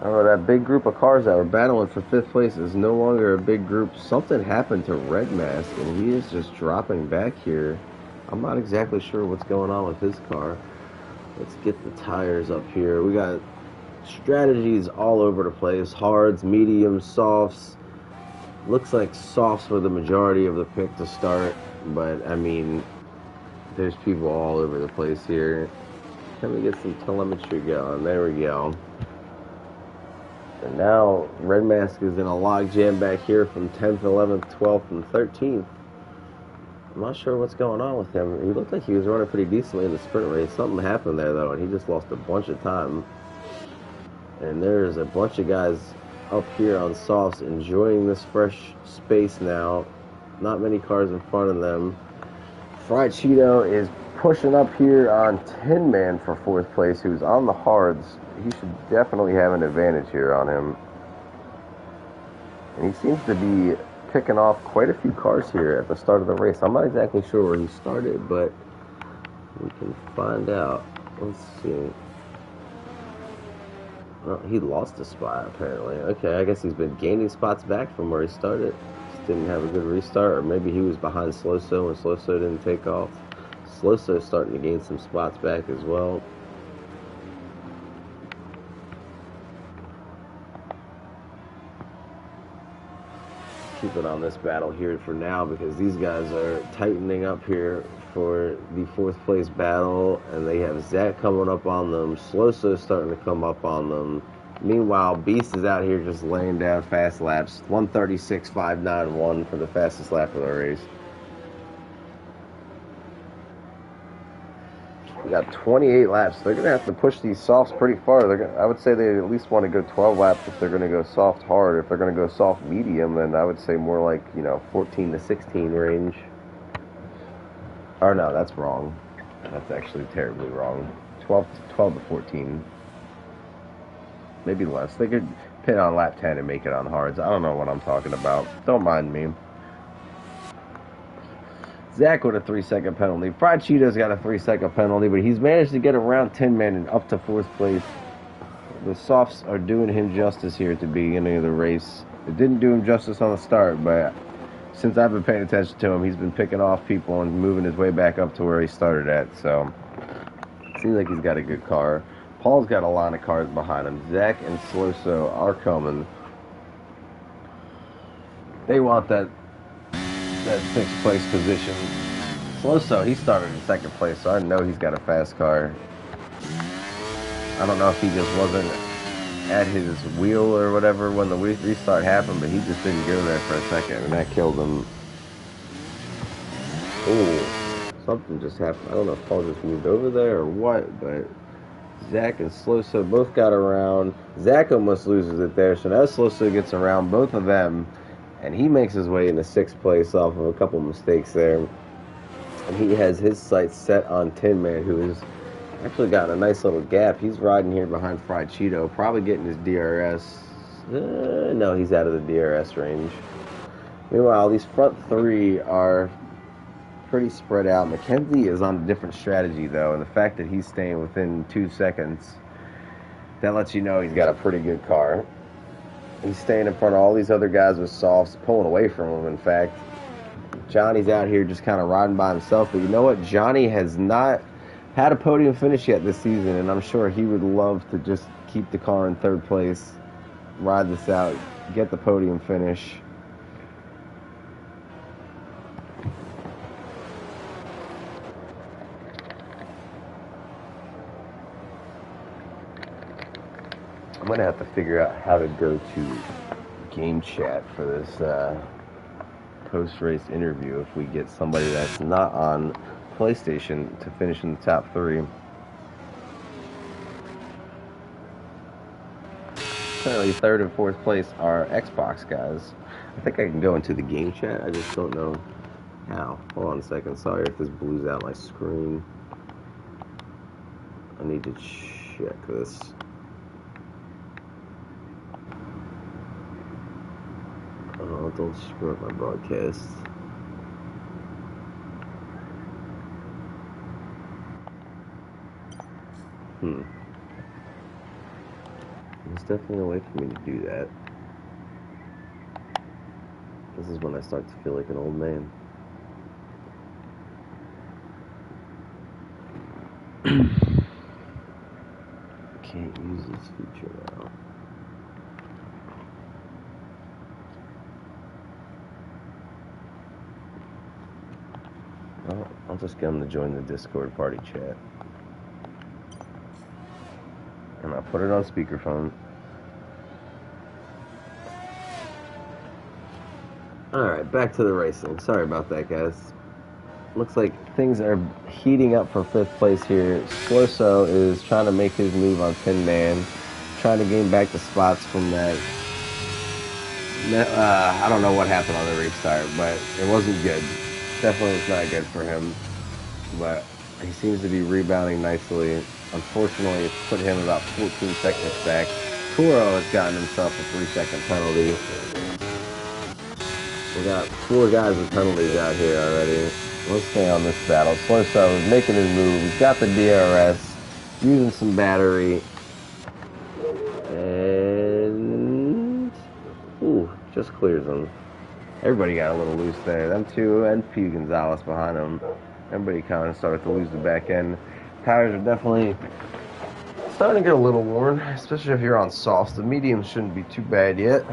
Oh, that big group of cars that were battling for 5th place is no longer a big group. Something happened to Red Mask, and he is just dropping back here. I'm not exactly sure what's going on with his car. Let's get the tires up here. We got strategies all over the place. Hards, mediums, softs. Looks like softs were the majority of the pick to start, but I mean, there's people all over the place here. Can we get some telemetry going? There we go. And now Red Mask is in a log jam back here from 10th, 11th, 12th, and 13th. I'm not sure what's going on with him. He looked like he was running pretty decently in the sprint race. Something happened there, though, and he just lost a bunch of time. And there's a bunch of guys up here on softs enjoying this fresh space now. Not many cars in front of them. Fried Cheeto is pushing up here on Tin Man for 4th place, who's on the hards. He should definitely have an advantage here on him. And he seems to be picking off quite a few cars here at the start of the race. I'm not exactly sure where he started, but we can find out. Let's see. Well, he lost a spot, apparently. Okay, I guess he's been gaining spots back from where he started. Just didn't have a good restart, or maybe he was behind Slow-So and Slow-So didn't take off. Slow-So starting to gain some spots back as well. Keep it on this battle here for now because these guys are tightening up here for the 4th place battle, and they have Zach coming up on them. Slow-So starting to come up on them. Meanwhile, Beast is out here just laying down fast laps. 136.591 for the fastest lap of the race. We got 28 laps. They're going to have to push these softs pretty far. I would say they at least want to go 12 laps if they're going to go soft hard. If they're going to go soft medium, then I would say more like, 14 to 16 range. Or no, that's wrong. That's actually terribly wrong. 12 to 14. Maybe less. They could pit on lap 10 and make it on hards. I don't know what I'm talking about. Don't mind me. Zach with a 3-second penalty. Fried Cheeto's got a 3-second penalty, but he's managed to get around Tin Man and up to 4th place. The softs are doing him justice here at the beginning of the race. It didn't do him justice on the start, but since I've been paying attention to him, he's been picking off people and moving his way back up to where he started at. So, it seems like he's got a good car. Paul's got a line of cars behind him. Zach and Sloso are coming. They want that 6th place position. Sloso, he started in 2nd place, so I know he's got a fast car. I don't know if he just wasn't at his wheel or whatever when the restart happened, but he just didn't go there for a second, and that killed him. Oh, something just happened. I don't know if Paul just moved over there or what, but Zach and Sloso both got around. Zach almost loses it there, so now Sloso gets around both of them, and he makes his way into 6th place off of a couple mistakes there. And he has his sights set on Tin Man, who has actually got a nice little gap. He's riding here behind Fried Cheeto, probably getting his DRS. No, he's out of the DRS range. Meanwhile, these front 3 are pretty spread out. Mackenzie is on a different strategy, though, and the fact that he's staying within 2 seconds, that lets you know he's got a pretty good car. He's staying in front of all these other guys with softs, pulling away from him, in fact. Johnny's out here just kind of riding by himself, but you know what? Johnny has not had a podium finish yet this season, and I'm sure he would love to just keep the car in 3rd place, ride this out, get the podium finish. I'm going to have to figure out how to go to game chat for this post-race interview if we get somebody that's not on PlayStation to finish in the top 3. Currently 3rd and 4th place are Xbox guys. I think I can go into the game chat. I just don't know how. Hold on a second. Sorry if this blues out my screen. I need to check this. Oh, don't screw up my broadcast. There's definitely a way for me to do that. This is when I start to feel like an old man. Can't use this feature now. Well, I'll just get him to join the Discord party chat. And I'll put it on speakerphone. Alright, back to the racing. Sorry about that, guys. Looks like things are heating up for 5th place here. Sloso is trying to make his move on Tin Man. Trying to gain back the spots from that. I don't know what happened on the restart, but it wasn't good. Definitely was not good for him. But he seems to be rebounding nicely. Unfortunately, it's put him about 14 seconds back. Toro has gotten himself a 3-second penalty. We got 4 guys with penalties out here already. Let's stay on this battle. Sloso is making his move. He's got the DRS. Using some battery. And... ooh, just clears him. Everybody got a little loose there. Them 2 and P. Gonzalez behind him. Everybody kind of started to lose the back end. Tires are definitely starting to get a little worn, especially if you're on softs. The mediums shouldn't be too bad yet.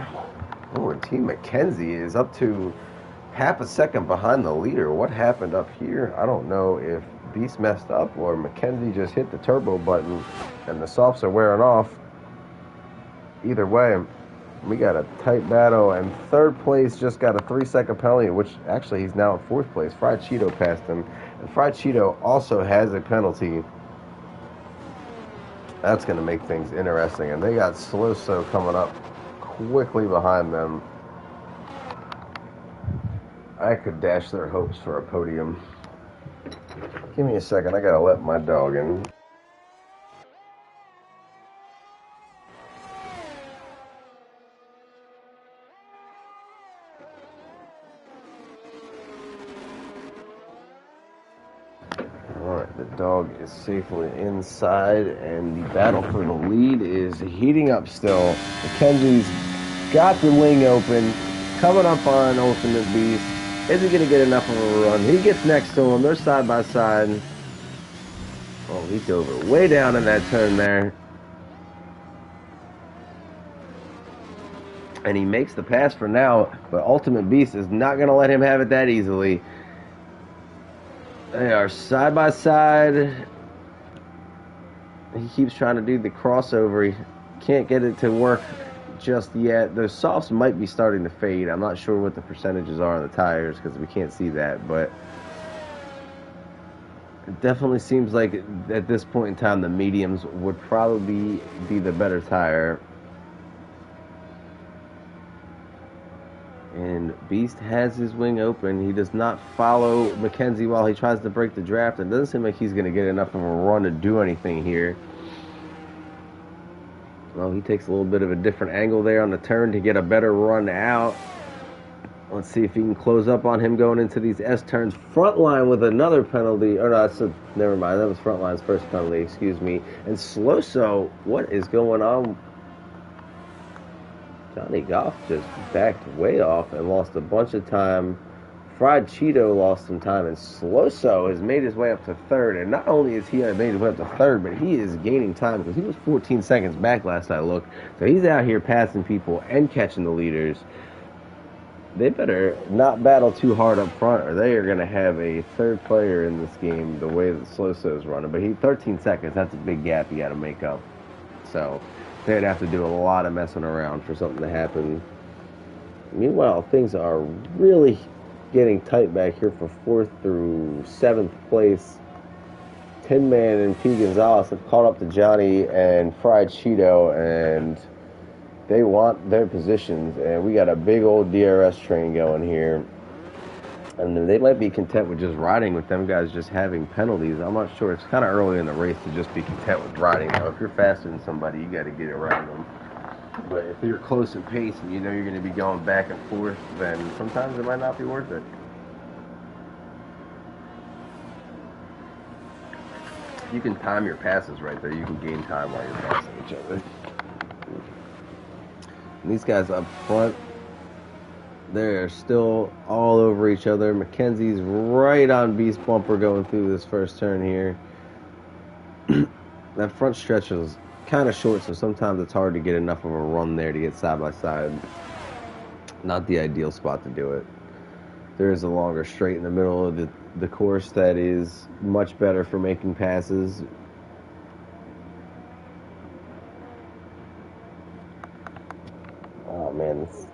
Oh, and Team Mackenzie is up to half a second behind the leader. What happened up here? I don't know if Beast messed up or Mackenzie just hit the turbo button and the softs are wearing off. Either way, we got a tight battle, and 3rd place just got a 3-second penalty, which actually he's now in 4th place. Fried Cheeto passed him, and Fried Cheeto also has a penalty. That's going to make things interesting, and they got Sloso coming up quickly behind them. I could dash their hopes for a podium. Give me a second, I got to let my dog in. The dog is safely inside, and the battle for the lead is heating up still. Mackenzie's got the wing open, coming up on Ultimate Beast. Is he going to get enough of a run? He gets next to him. They're side by side. Oh, he dove way down in that turn there. And he makes the pass for now, but Ultimate Beast is not going to let him have it that easily. They are side by side. He keeps trying to do the crossover. He can't get it to work just yet. Those softs might be starting to fade. I'm not sure what the percentages are on the tires because we can't see that, but it definitely seems like at this point in time the mediums would probably be the better tire. And Beast has his wing open. He does not follow McKenzie while he tries to break the draft. It doesn't seem like he's going to get enough of a run to do anything here. Well, he takes a little bit of a different angle there on the turn to get a better run out. Let's see if he can close up on him going into these S turns. Front line with another penalty. Or no, never mind. That was front line's first penalty, excuse me. And Sloso, what is going on? Johnny Goff just backed way off and lost a bunch of time. Fried Cheeto lost some time, and Sloso has made his way up to third. And not only is he made his way up to third, but he is gaining time because he was 14 seconds back last I looked. So he's out here passing people and catching the leaders. They better not battle too hard up front, or they are going to have a third player in this game the way that Sloso is running. But 13 seconds, that's a big gap you got to make up. So they'd have to do a lot of messing around for something to happen. Meanwhile, things are really getting tight back here for 4th through 7th place. Tin Man and P. Gonzalez have caught up to Johnny and Fried Cheeto, and they want their positions. And we got a big old DRS train going here. And they might be content with just riding with them guys just having penalties. I'm not sure. It's kind of early in the race to just be content with riding. Now, if you're faster than somebody, you got to get around them. But if you're close in pace and you know you're going to be going back and forth, then sometimes it might not be worth it. You can time your passes right there. You can gain time while you're passing each other. And these guys up front, they're still all over each other. McKenzie's right on Beast Bumper going through this first turn here. That front stretch is kind of short, so sometimes it's hard to get enough of a run there to get side by side. Not the ideal spot to do it. There is a longer straight in the middle of the course that is much better for making passes. Oh man, this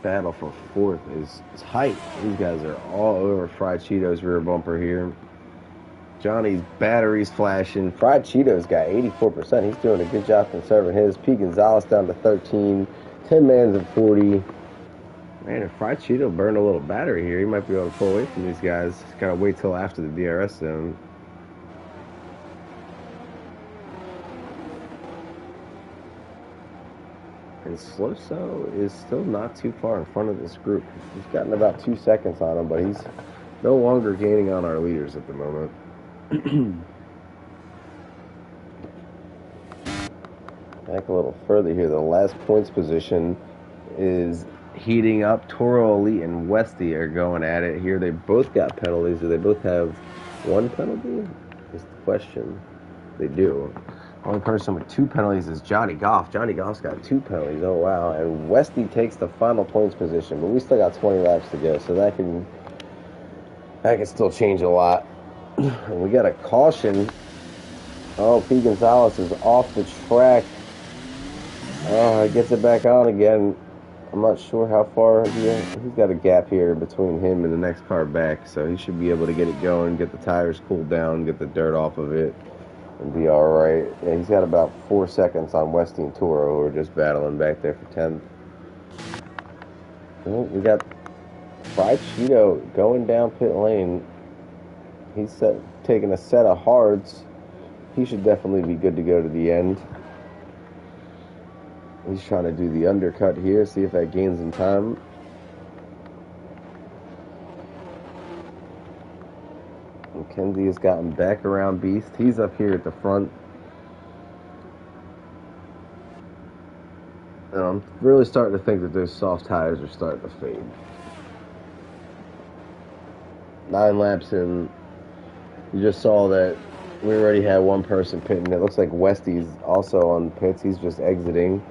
battle for 4th is hype. These guys are all over Fried Cheeto's rear bumper here. Johnny's batteries flashing. Fried Cheeto's got 84%. He's doing a good job conserving his. P. Gonzalez down to 13. 10 Man's at 40. Man, if Fried Cheeto burned a little battery here, he might be able to pull away from these guys. Just gotta wait till after the DRS zone. And Sloso is still not too far in front of this group. He's gotten about 2 seconds on him, but he's no longer gaining on our leaders at the moment. Back a little further here. The last points position is heating up. Toro Elite and Westy are going at it here. They both got penalties. Do they both have one penalty? Is the question. They do. Only person with 2 penalties is Johnny Goff. Johnny Goff's got 2 penalties. Oh, wow. And Westy takes the final points position, but we still got 20 laps to go, so that can still change a lot. And we got a caution. Oh, P. Gonzalez is off the track. He gets it back on again. I'm not sure how far. He's got a gap here between him and the next car back, so he should be able to get it going, get the tires cooled down, get the dirt off of it, and be all right. Yeah, he's got about 4 seconds on Westy and Toro, who are just battling back there for 10th. Well, we got Fried Cheeto going down pit lane. He's taking a set of hards. He should definitely be good to go to the end. He's trying to do the undercut here, see if that gains him time. McKenzie has gotten back around Beast. He's up here at the front. And I'm really starting to think that those soft tires are starting to fade. 9 laps in. You just saw that we already had one person pitting. It looks like Westy's also on pits. He's just exiting.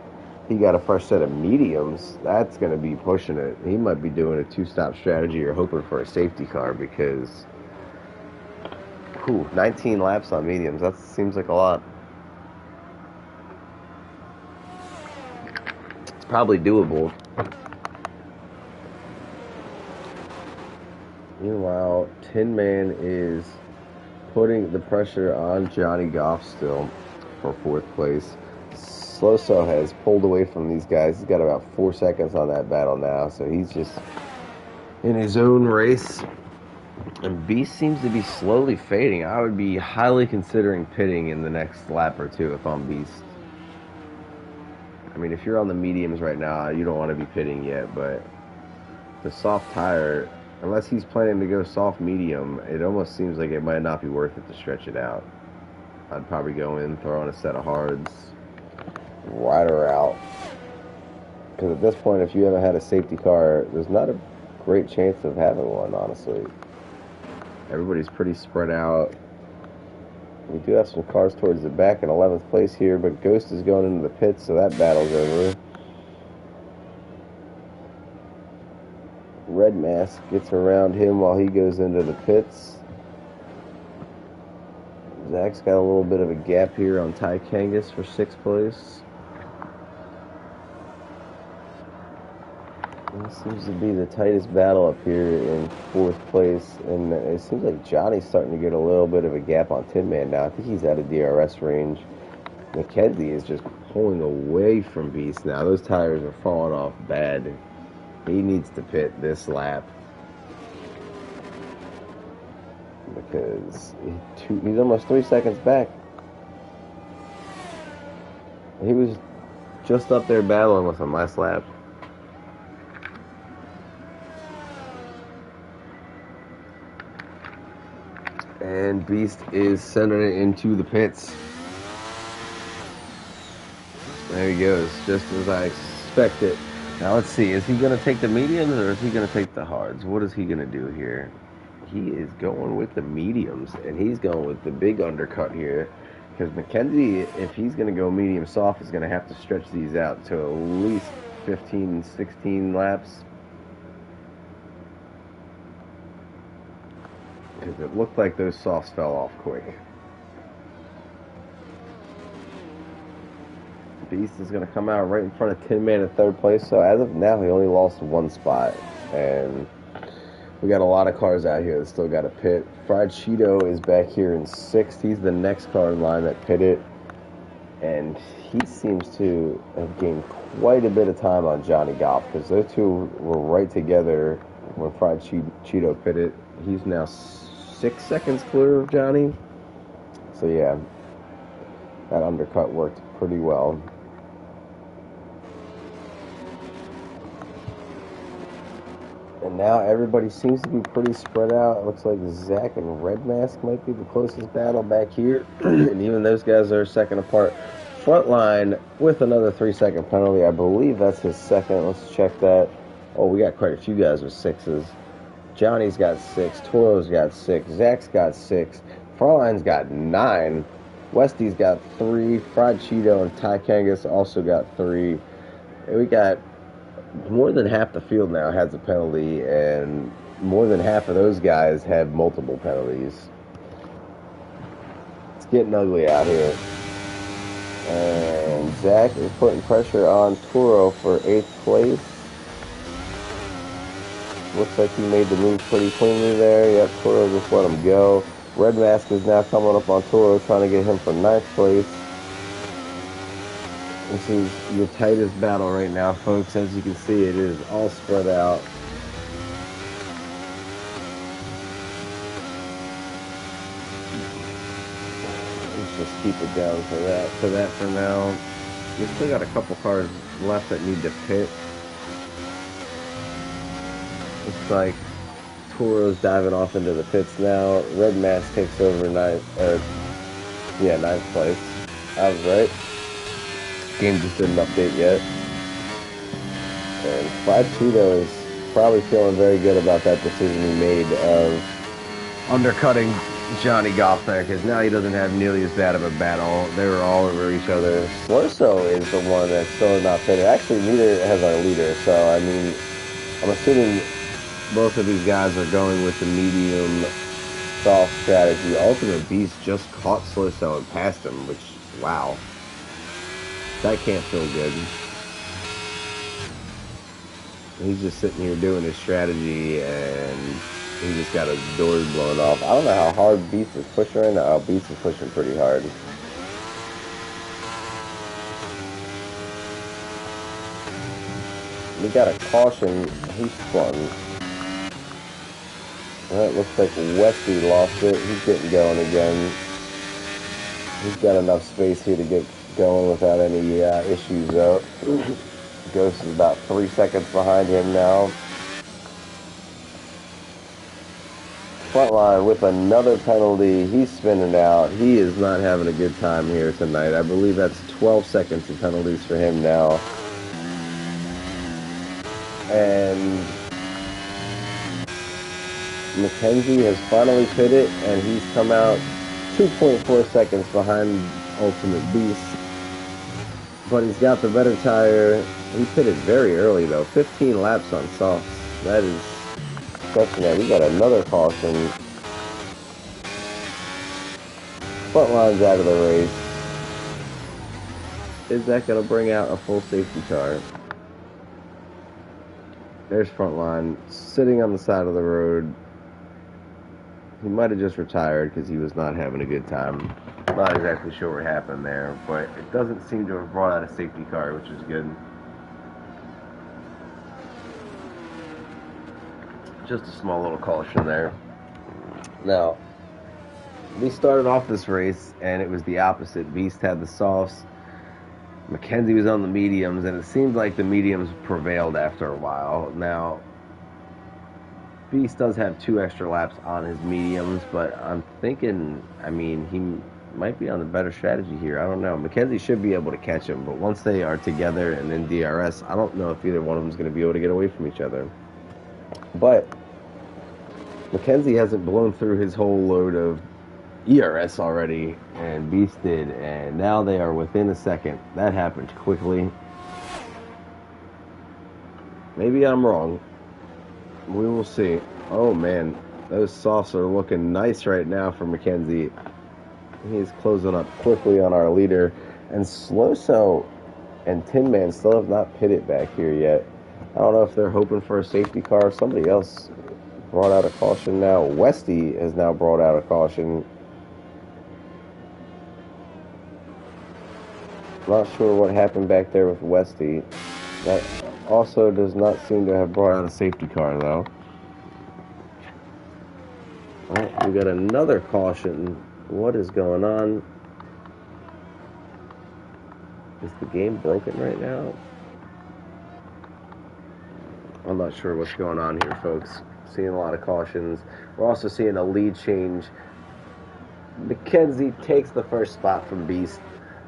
he got a fresh set of mediums, that's going to be pushing it. He might be doing a two-stop strategy or hoping for a safety car because, 19 laps on mediums, that seems like a lot. It's probably doable. Meanwhile, Tin Man is putting the pressure on Johnny Goff still for 4th place. Sloso has pulled away from these guys. He's got about 4 seconds on that battle now, so he's just in his own race. And Beast seems to be slowly fading. I would be highly considering pitting in the next lap or two if I'm Beast. I mean, if you're on the mediums right now, you don't want to be pitting yet, but the soft tire, unless he's planning to go soft medium, it almost seems like it might not be worth it to stretch it out. I'd probably go in, throw on a set of hards, ride her out. Because at this point, if you haven't had a safety car, there's not a great chance of having one, honestly. Everybody's pretty spread out. We do have some cars towards the back in 11th place here, but Ghost is going into the pits, so that battle's over. Red Mask gets around him while he goes into the pits. Zach's got a little bit of a gap here on Ty Kangas for 6th place. This seems to be the tightest battle up here in 4th place, and it seems like Johnny's starting to get a little bit of a gap on Tin Man now. I think he's out of DRS range. McKenzie is just pulling away from Beast now. Those tires are falling off bad. He needs to pit this lap because he's almost 3 seconds back. He was just up there battling with him last lap. And Beast is sending it into the pits. There he goes, just as I expected. Now let's see, is he going to take the mediums or is he going to take the hards? What is he going to do here? He is going with the mediums, and he's going with the big undercut here. Because McKenzie, if he's going to go medium soft, is going to have to stretch these out to at least 15, 16 laps. Because it looked like those softs fell off quick. Beast is going to come out right in front of Tin Man in 3rd place. So as of now, he only lost 1 spot. And we got a lot of cars out here that still got a pit. Fried Cheeto is back here in 6th. He's the next car in line that pitted. And he seems to have gained quite a bit of time on Johnny Goff. Because those two were right together when Fried Cheeto pitted. He's now 6 seconds clear of Johnny. So yeah, that undercut worked pretty well. And now everybody seems to be pretty spread out. It looks like Zach and Red Mask might be the closest battle back here. And even those guys are 2nd apart. Front line with another 3-second penalty. I believe that's his 2nd. Let's check that. Oh, we got quite a few guys with 6s. Johnny's got 6. Toro's got 6. Zach's got 6. Frontline's got 9. Westy's got 3. Fried Cheeto and Ty Kangas also got 3. And we got more than half the field now has a penalty, and more than half of those guys have multiple penalties. It's getting ugly out here. And Zach is putting pressure on Toro for 8th place. Looks like he made the move pretty cleanly there. Yep, Toro just let him go. Red Mask is now coming up on Toro, trying to get him for 9th place. This is your tightest battle right now, folks. As you can see, it is all spread out. Let's just keep it down to that for now. We still got a couple cars left that need to pit. Looks like Toro's diving off into the pits now. Red Mask takes over 9th place. I was right. Game just didn't update yet. And Fried Cheeto is probably feeling very good about that decision he made of undercutting Johnny Goff there, because now he doesn't have nearly as bad of a battle. They were all over each other. Sloso is the one that's still not pitted. Actually, neither has our leader. So, I mean, I'm assuming both of these guys are going with the medium soft strategy. Ultimate Beast just caught Sloso and passed him, which, wow. That can't feel good. He's just sitting here doing his strategy, and he just got his doors blown off. I don't know how hard Beast is pushing right now. Beast is pushing pretty hard. We got a caution. Who spun? Well, it looks like Westy lost it. He's getting going again. He's got enough space here to get going without any issues, though. Ghost is about 3 seconds behind him now. Frontline with another penalty. He's spinning out. He is not having a good time here tonight. I believe that's 12 seconds of penalties for him now. And McKenzie has finally pitted, and he's come out 2.4 seconds behind Ultimate Beast. But he's got the better tire. He pitted very early, though. 15 laps on softs. That is such that. We got another caution. Frontline's out of the race. Is that going to bring out a full safety car? There's Frontline sitting on the side of the road. He might have just retired because he was not having a good time. Not exactly sure what happened there, but it doesn't seem to have brought out a safety car, which is good. Just a small little caution there. Now, we started off this race, and it was the opposite. Beast had the softs. McKenzie was on the mediums, and it seemed like the mediums prevailed after a while. Now, Beast does have 2 extra laps on his mediums, but I'm thinking, I mean, he might be on the better strategy here. I don't know. McKenzie should be able to catch him, but once they are together and in DRS, I don't know if either one of them is going to be able to get away from each other. But McKenzie hasn't blown through his whole load of ERS already, and Beast did, and now they are within a second. That happened quickly. Maybe I'm wrong. We will see. Oh man, those softs are looking nice right now for McKenzie. He's closing up quickly on our leader, and Sloso and Tin Man still have not pitted back here yet. I don't know if they're hoping for a safety car. Somebody else brought out a caution now. Westy has now brought out a caution. Not sure what happened back there with Westy. That also does not seem to have brought out a safety car, though. Oh, we got another caution. What is going on? Is the game broken right now? I'm not sure what's going on here, folks. Seeing a lot of cautions. We're also seeing a lead change. McKenzie takes the first spot from Beast.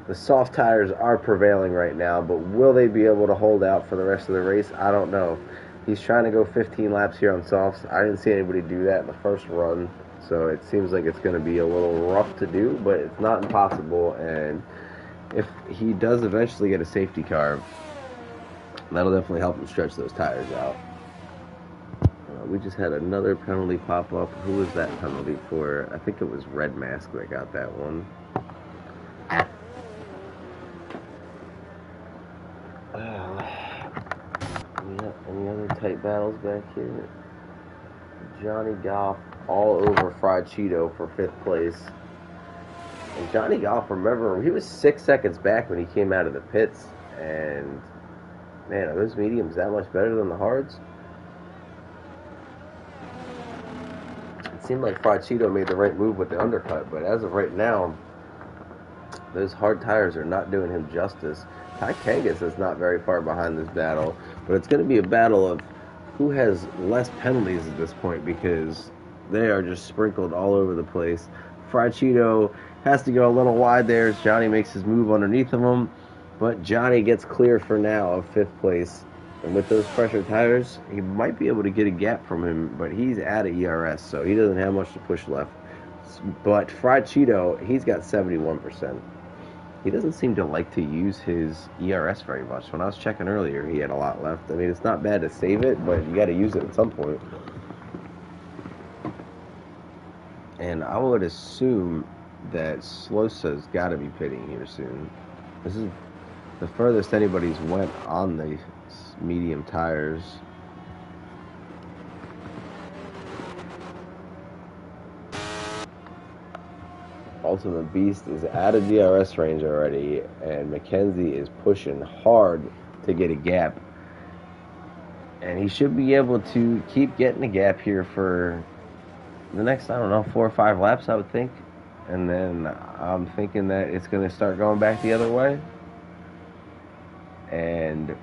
The soft tires are prevailing right now, but will they be able to hold out for the rest of the race? I don't know. He's trying to go 15 laps here on softs. I didn't see anybody do that in the first run, so it seems like it's going to be a little rough to do, but it's not impossible. And if he does eventually get a safety car, that'll definitely help him stretch those tires out. We just had another penalty pop up. Who was that penalty for? I think it was Red Mask that got that one. Any other tight battles back here? Johnny Goff all over Fried Cheeto for 5th place. And Johnny Goff, remember, he was 6 seconds back when he came out of the pits. And, man, are those mediums that much better than the hards? It seemed like Fried Cheeto made the right move with the undercut, but as of right now, those hard tires are not doing him justice. Ty Kangas is not very far behind this battle, but it's going to be a battle of who has less penalties at this point, because they are just sprinkled all over the place. Fried Cheeto has to go a little wide there as Johnny makes his move underneath of him, but Johnny gets clear for now of 5th place. And with those pressure tires, he might be able to get a gap from him, but he's out of ERS, so he doesn't have much to push left. But Fried Cheeto, he's got 71%. He doesn't seem to like to use his ERS very much. When I was checking earlier, he had a lot left. I mean, it's not bad to save it, but you got to use it at some point. And I would assume that Slosa's got to be pitting here soon. This is the furthest anybody's went on the medium tires. Ultimate Beast is out of DRS range already, and McKenzie is pushing hard to get a gap. And he should be able to keep getting a gap here for the next, I don't know, 4 or 5 laps, I would think. And then I'm thinking that it's going to start going back the other way. And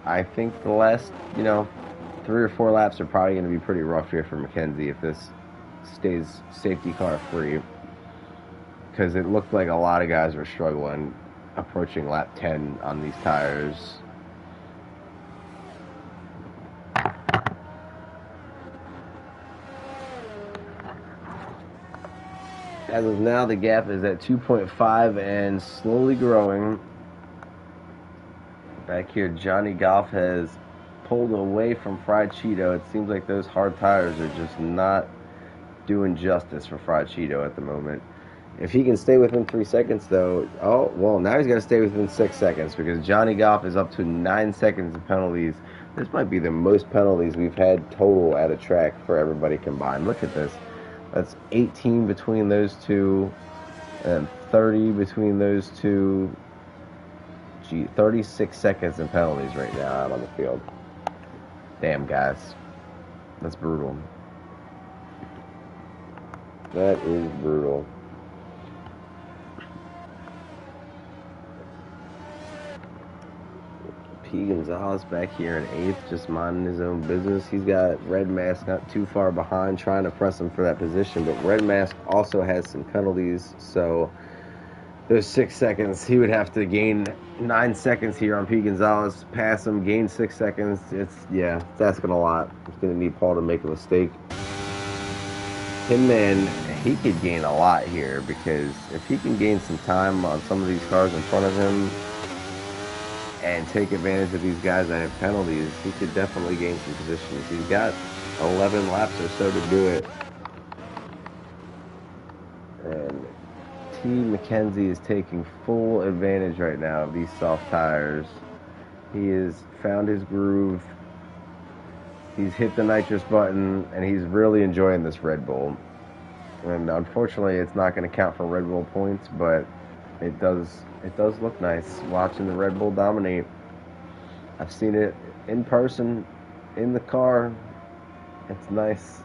I think the last, 3 or 4 laps are probably going to be pretty rough here for McKenzie if this stays safety car free. Because it looked like a lot of guys were struggling approaching lap 10 on these tires. As of now, the gap is at 2.5 and slowly growing. Back here, Johnny Golf has pulled away from Fried Cheeto. It seems like those hard tires are just not doing justice for Fried Cheeto at the moment. If he can stay within 3 seconds, though, now he's got to stay within 6 seconds because Johnny Golf is up to 9 seconds of penalties. This might be the most penalties we've had total at a track for everybody combined. Look at this. That's 18 between those two and 30 between those two. 36 seconds in penalties right now out on the field. Damn, guys. That's brutal. That is brutal. P. Gonzalez back here in 8th, just minding his own business. He's got Red Mask not too far behind, trying to press him for that position, but Red Mask also has some penalties, so those 6 seconds, he would have to gain 9 seconds here on P. Gonzalez, pass him, gain 6 seconds. It's asking a lot. It's going to need Paul to make a mistake. Hinman, he could gain a lot here because if he can gain some time on some of these cars in front of him and take advantage of these guys that have penalties, he could definitely gain some positions. He's got 11 laps or so to do it. And T. McKenzie is taking full advantage right now of these soft tires. He has found his groove. He's hit the nitrous button, and he's really enjoying this Red Bull. And unfortunately, it's not going to count for Red Bull points, but it does look nice watching the Red Bull dominate. I've seen it in person, in the car. It's nice.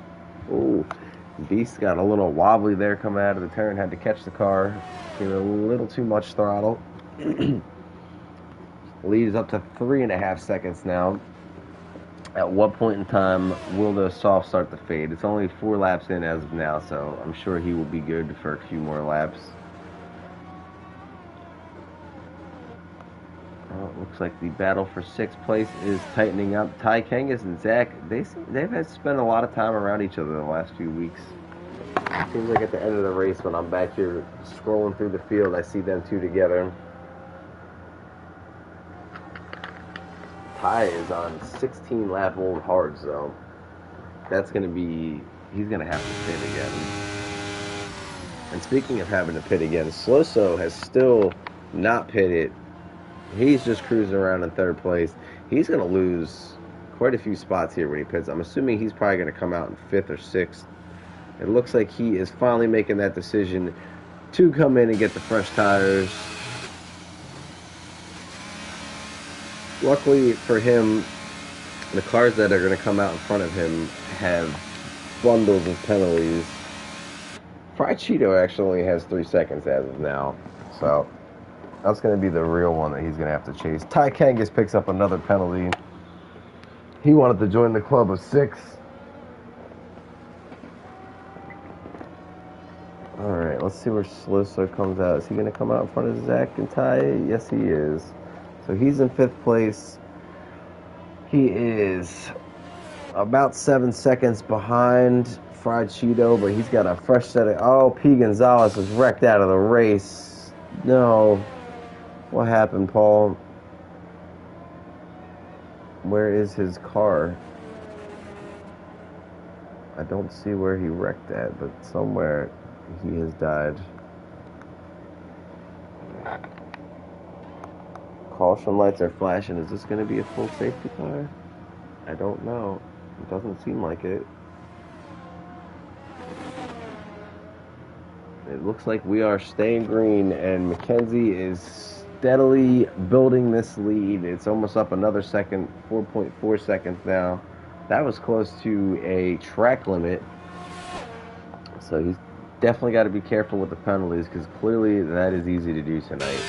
Ooh. Beast got a little wobbly there coming out of the turn, had to catch the car, gave it a little too much throttle. Lead is up to 3.5 seconds now. At what point in time will the soft start to fade? It's only 4 laps in as of now, so I'm sure he will be good for a few more laps. Looks like the battle for 6th place is tightening up. Ty Kangas and Zach, they've had to spend a lot of time around each other the last few weeks. It seems like at the end of the race, when I'm back here scrolling through the field, I see them two together. Ty is on 16 lap old hards, though. That's going to be, he's going to have to pit again. And speaking of having to pit again, Sloso has still not pitted. He's just cruising around in 3rd place. He's going to lose quite a few spots here when he pits. I'm assuming he's probably going to come out in 5th or 6th. It looks like he is finally making that decision to come in and get the fresh tires. Luckily for him, the cars that are going to come out in front of him have bundles of penalties. Fried Cheeto actually only has 3 seconds as of now, so that's going to be the real one that he's going to have to chase. Ty Kangas picks up another penalty. He wanted to join the club of 6. Alright, let's see where Sloso comes out. Is he going to come out in front of Zach and Ty? Yes, he is. So he's in 5th place. He is about 7 seconds behind Fried Cheeto, but he's got a fresh set of... Oh, P. Gonzalez is wrecked out of the race. No. What happened, Paul? Where is his car? I don't see where he wrecked at, but somewhere he has died. Caution lights are flashing. Is this going to be a full safety car? I don't know. It doesn't seem like it. It looks like we are staying green, and Mackenzie is steadily building this lead. It's almost up another second, 4.4 seconds now. That was close to a track limit. So he's definitely got to be careful with the penalties, because clearly that is easy to do tonight.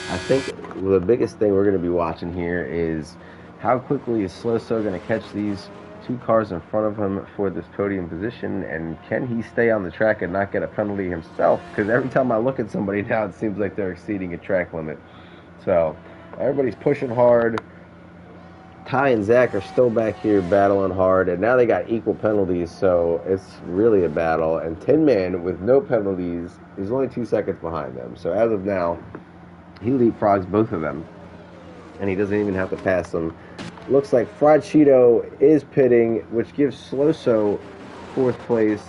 I think the biggest thing we're going to be watching here is how quickly is Sloso going to catch these two cars in front of him for this podium position, and can he stay on the track and not get a penalty himself? Because every time I look at somebody now, it seems like they're exceeding a track limit. So everybody's pushing hard. Ty and Zach are still back here battling hard, and now they got equal penalties, so it's really a battle. And Tin Man, with no penalties, is only 2 seconds behind them. So as of now, he leapfrogs both of them, and he doesn't even have to pass them. Looks like Fried Cheeto is pitting, which gives Sloso 4th place.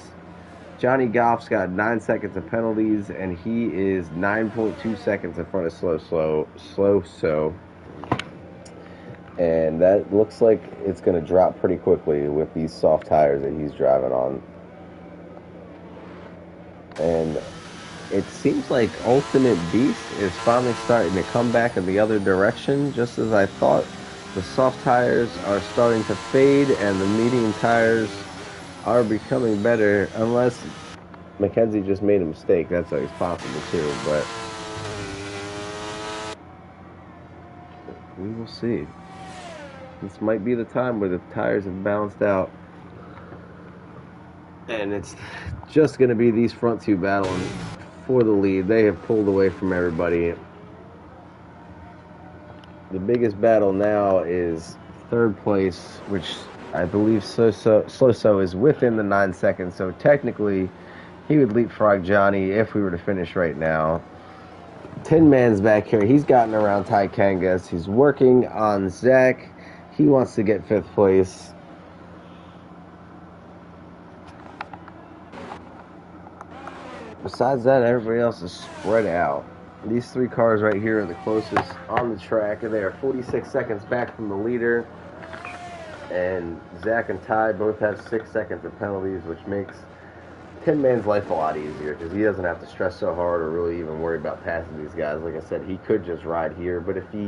Johnny Goff's got 9 seconds of penalties, and he is 9.2 seconds in front of Sloso. And that looks like it's going to drop pretty quickly with these soft tires that he's driving on. And it seems like Ultimate Beast is finally starting to come back in the other direction, just as I thought. The soft tires are starting to fade, and the medium tires are becoming better, unless Mackenzie just made a mistake. That's always possible too, but we will see. This might be the time where the tires have balanced out, and it's just going to be these front two battling for the lead. They have pulled away from everybody. The biggest battle now is 3rd place, which I believe Sloso is within the 9 seconds, so technically he would leapfrog Johnny if we were to finish right now. Tin Man's back here. He's gotten around Ty Kangas. He's working on Zach. He wants to get 5th place. Besides that, everybody else is spread out. These 3 cars right here are the closest on the track, and they are 46 seconds back from the leader. And Zach and Ty both have 6 seconds of penalties, which makes Tin Man's life a lot easier, because he doesn't have to stress so hard or really even worry about passing these guys. Like I said, he could just ride here, but if he,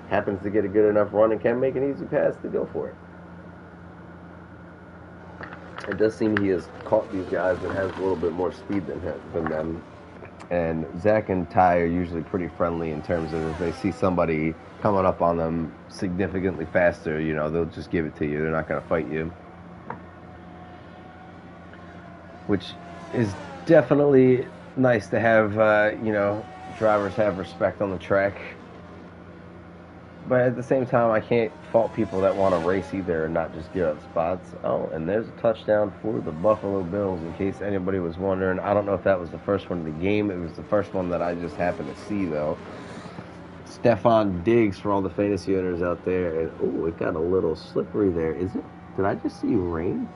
happens to get a good enough run and can make an easy pass, to go for it. It does seem he has caught these guys that has a little bit more speed than them. And Zach and Ty are usually pretty friendly in terms of if they see somebody coming up on them significantly faster, they'll just give it to you. They're not going to fight you. Which is definitely nice to have, drivers have respect on the track. But at the same time, I can't fault people that want to race either and not just give up spots. Oh, and there's a touchdown for the Buffalo Bills, in case anybody was wondering. I don't know if that was the first one of the game. It was the first one that I just happened to see, though. Stefan Diggs for all the fantasy owners out there. And, oh, it got a little slippery there. Is it? Did I just see rain?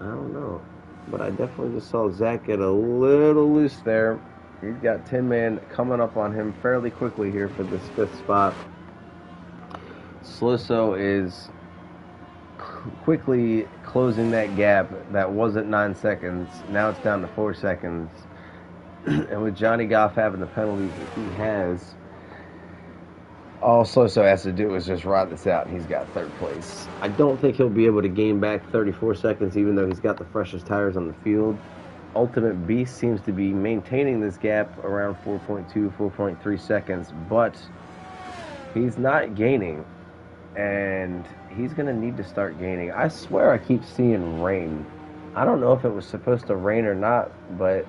I don't know. But I definitely just saw Zach get a little loose there. He's got Tin Man coming up on him fairly quickly here for this 5th spot. Sloso is quickly closing that gap. That wasn't 9 seconds. Now it's down to 4 seconds. And with Johnny Goff having the penalties that he has, all Sloso has to do is just ride this out, and he's got 3rd place. I don't think he'll be able to gain back 34 seconds, even though he's got the freshest tires on the field. Ultimate Beast seems to be maintaining this gap around 4.2, 4.3 seconds, but he's not gaining, and he's going to need to start gaining. I swear I keep seeing rain. I don't know if it was supposed to rain or not, but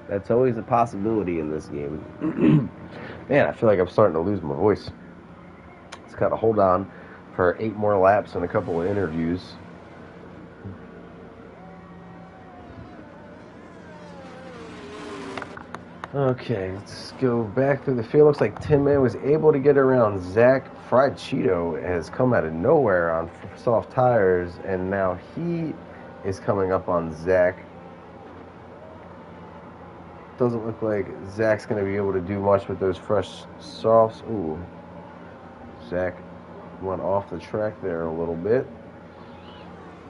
that's always a possibility in this game. Man, I feel like I'm starting to lose my voice. Just got to hold on for 8 more laps and a couple of interviews. Okay, let's go back through the field. Looks like Tin Man was able to get around Zach. Fried Cheeto has come out of nowhere on soft tires, and now he is coming up on Zach. Doesn't look like Zach's going to be able to do much with those fresh softs. Ooh, Zach went off the track there a little bit.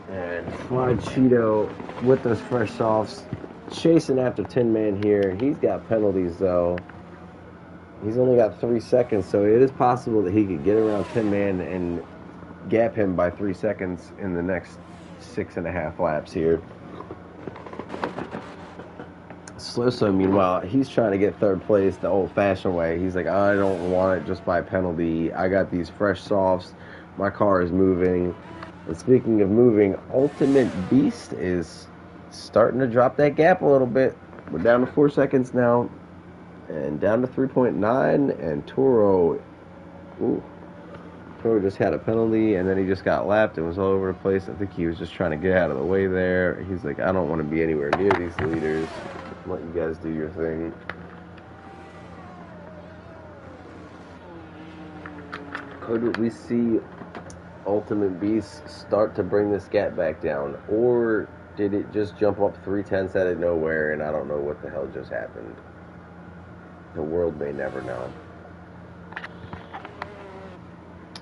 And Fried Cheeto with those fresh softs chasing after Tin Man here. He's got penalties though. He's only got 3 seconds, so it is possible that he could get around Tin Man and gap him by 3 seconds in the next 6.5 laps here. Sloso, meanwhile, he's trying to get third place the old-fashioned way. He's like, I don't want it just by penalty. I got these fresh softs. My car is moving. And speaking of moving, Ultimate Beast is starting to drop that gap a little bit. We're down to 4 seconds now. And down to 3.9. And Toro just had a penalty, and then he just got lapped and was all over the place. I think he was just trying to get out of the way there. He's like, I don't want to be anywhere near these leaders. Let you guys do your thing. Could we see Ultimate Beast start to bring this gap back down? Or did it just jump up 3/10 out of nowhere and I don't know what the hell just happened? The world may never know.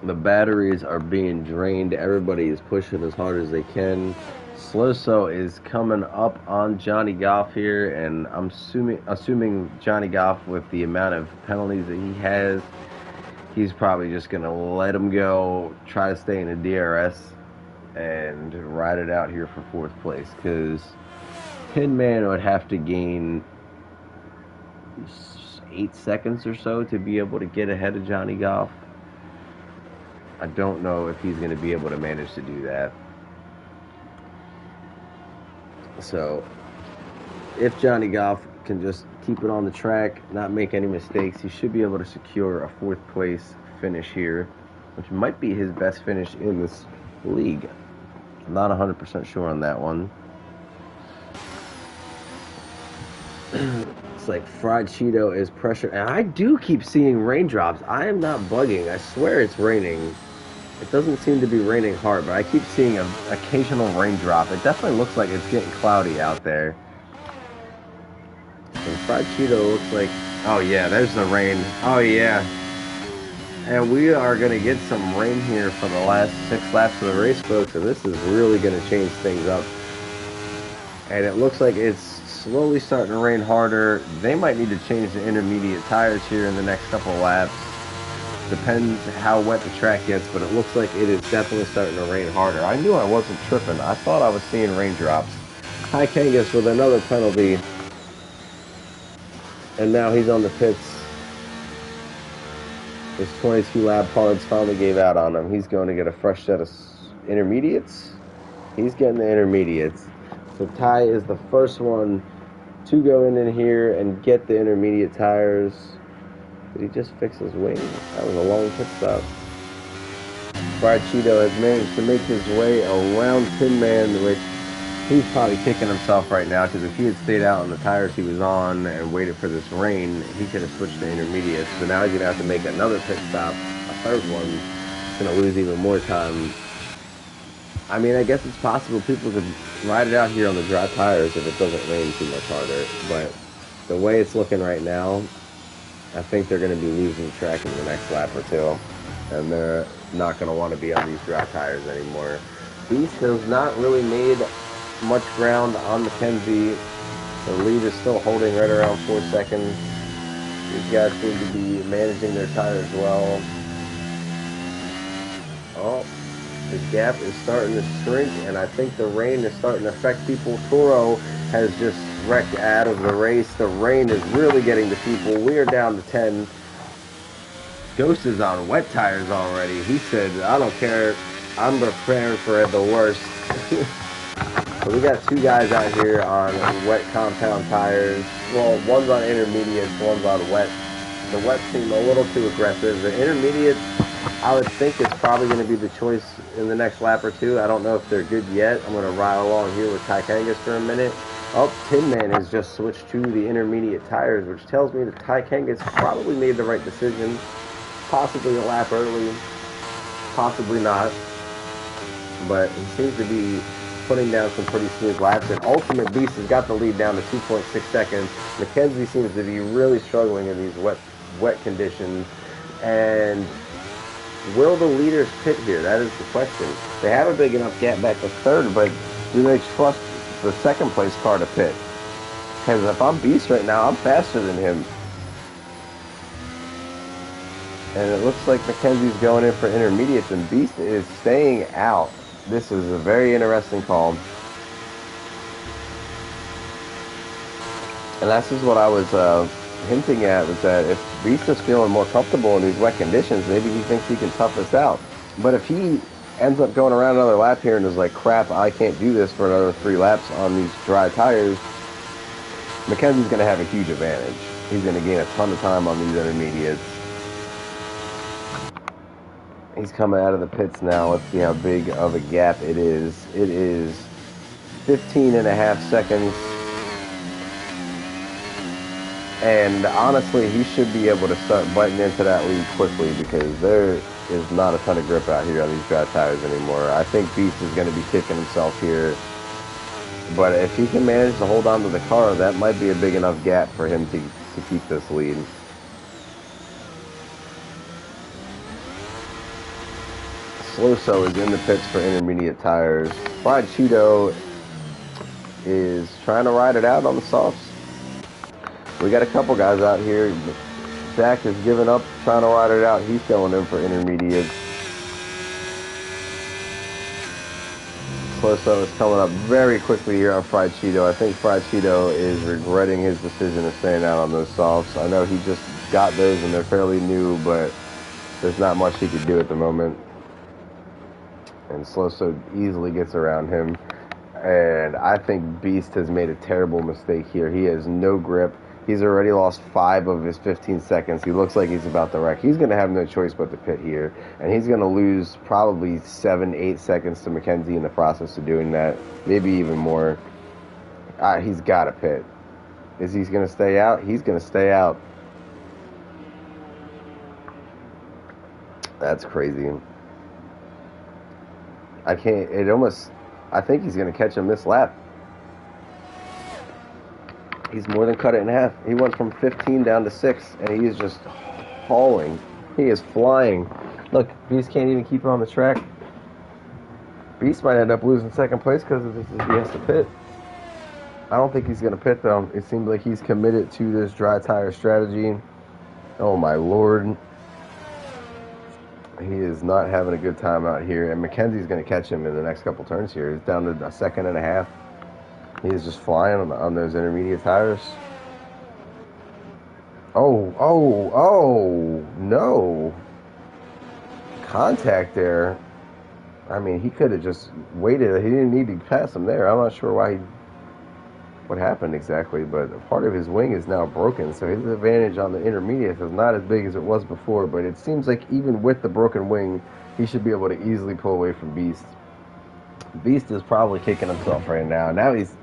The batteries are being drained. Everybody is pushing as hard as they can. Sloso is coming up on Johnny Goff here, and I'm assuming Johnny Goff, with the amount of penalties that he has, he's probably just going to let him go, try to stay in the DRS, and ride it out here for 4th place, because Tin Man would have to gain 8 seconds or so to be able to get ahead of Johnny Goff. I don't know if he's going to be able to manage to do that. So, if Johnny Goff can just keep it on the track, not make any mistakes, he should be able to secure a 4th place finish here, which might be his best finish in this league. I'm not 100% sure on that one. It's like Fried Cheeto is pressure, and I do keep seeing raindrops. I am not bugging. I swear it's raining. It doesn't seem to be raining hard, but I keep seeing an occasional raindrop. It definitely looks like it's getting cloudy out there. And Fried Cheeto looks like, oh yeah, there's the rain. Oh yeah. And we are going to get some rain here for the last 6 laps of the race, folks, and this is really going to change things up. And it looks like it's slowly starting to rain harder. They might need to change the intermediate tires here in the next couple of laps. Depends how wet the track gets, but it looks like it is definitely starting to rain harder. I knew I wasn't tripping. I thought I was seeing raindrops. Ty Kangas with another penalty. And now he's on the pits. His 22 lap cards finally gave out on him. He's going to get a fresh set of intermediates. He's getting the intermediates. So Ty is the first one to go in here and get the intermediate tires. Did he just fix his wing? That was a long pit stop. Fried Cheeto has managed to make his way around Tin Man, which he's probably kicking himself right now, because if he had stayed out on the tires he was on and waited for this rain, he could have switched to intermediates. So now he's going to have to make another pit stop, a third one. He's going to lose even more time. I mean, I guess it's possible people could ride it out here on the dry tires if it doesn't rain too much harder, but the way it's looking right now, I think they're going to be losing track in the next lap or two, and they're not going to want to be on these dry tires anymore. Beast has not really made much ground on Mackenzie. The lead is still holding right around 4 seconds. These guys seem to be managing their tires well. Oh, the gap is starting to shrink, and I think the rain is starting to affect people. Toro has just wrecked out of the race. The rain is really getting to people. We are down to 10. Ghost is on wet tires already. He said, I don't care. I'm preparing for the worst. So we got 2 guys out here on wet compound tires. Well, one's on intermediates, one's on wet. The wet seem a little too aggressive. The intermediates, I would think, is probably going to be the choice in the next lap or two. I don't know if they're good yet. I'm going to ride along here with Ty Kangas for a minute. Oh, Tin Man has just switched to the intermediate tires, which tells me that Ty Kangas probably made the right decision. Possibly a lap early, possibly not. But he seems to be putting down some pretty smooth laps. And Ultimate Beast has got the lead down to 2.6 seconds. McKenzie seems to be really struggling in these wet conditions. And will the leaders pit here? That is the question. They have a big enough gap back to third, but do they trust the second place car to pit? Because if I'm Beast right now, I'm faster than him. And it looks like McKenzie's going in for intermediates, and Beast is staying out. This is a very interesting call. And that's just what I was hinting at, was that if Beast is feeling more comfortable in these wet conditions, maybe he thinks he can tough this out. But if he ends up going around another lap here and is like, crap, I can't do this for another 3 laps on these dry tires, McKenzie's going to have a huge advantage. He's going to gain a ton of time on these intermediates. He's coming out of the pits now. Let's see how big of a gap it is. It is 15.5 seconds. And honestly, he should be able to start biting into that lead quickly, because there is not a ton of grip out here on these dry tires anymore. I think Beast is going to be kicking himself here. But if he can manage to hold on to the car, that might be a big enough gap for him to keep this lead. Sloso is in the pits for intermediate tires. Fried Cheeto is trying to ride it out on the softs. We got a couple guys out here. Zach is giving up, trying to ride it out. He's going in for intermediates. Sloso is coming up very quickly here on Fried Cheeto. I think Fried Cheeto is regretting his decision of staying out on those softs. I know he just got those and they're fairly new, but there's not much he could do at the moment. And Sloso easily gets around him. And I think Beast has made a terrible mistake here. He has no grip. He's already lost 5 of his 15 seconds. He looks like he's about to wreck. He's going to have no choice but to pit here. And he's going to lose probably 7-8 seconds to McKenzie in the process of doing that. Maybe even more. He's got to pit. Is he going to stay out? He's going to stay out. That's crazy. I think he's going to catch him this lap. He's more than cut it in half. He went from 15 down to 6, and he is just hauling. He is flying. Look, Beast can't even keep it on the track. Beast might end up losing second place because of this. He has to pit. I don't think he's going to pit, though. It seems like he's committed to this dry tire strategy. Oh, my Lord. He is not having a good time out here, and McKenzie's going to catch him in the next couple turns here. He's down to 1.5 seconds. He is just flying on those intermediate tires. Oh, no. Contact there. I mean, he could have just waited. He didn't need to pass him there. I'm not sure what happened exactly, but part of his wing is now broken, so his advantage on the intermediates is not as big as it was before, but it seems like even with the broken wing, he should be able to easily pull away from Beast. Beast is probably kicking himself right now. Now he's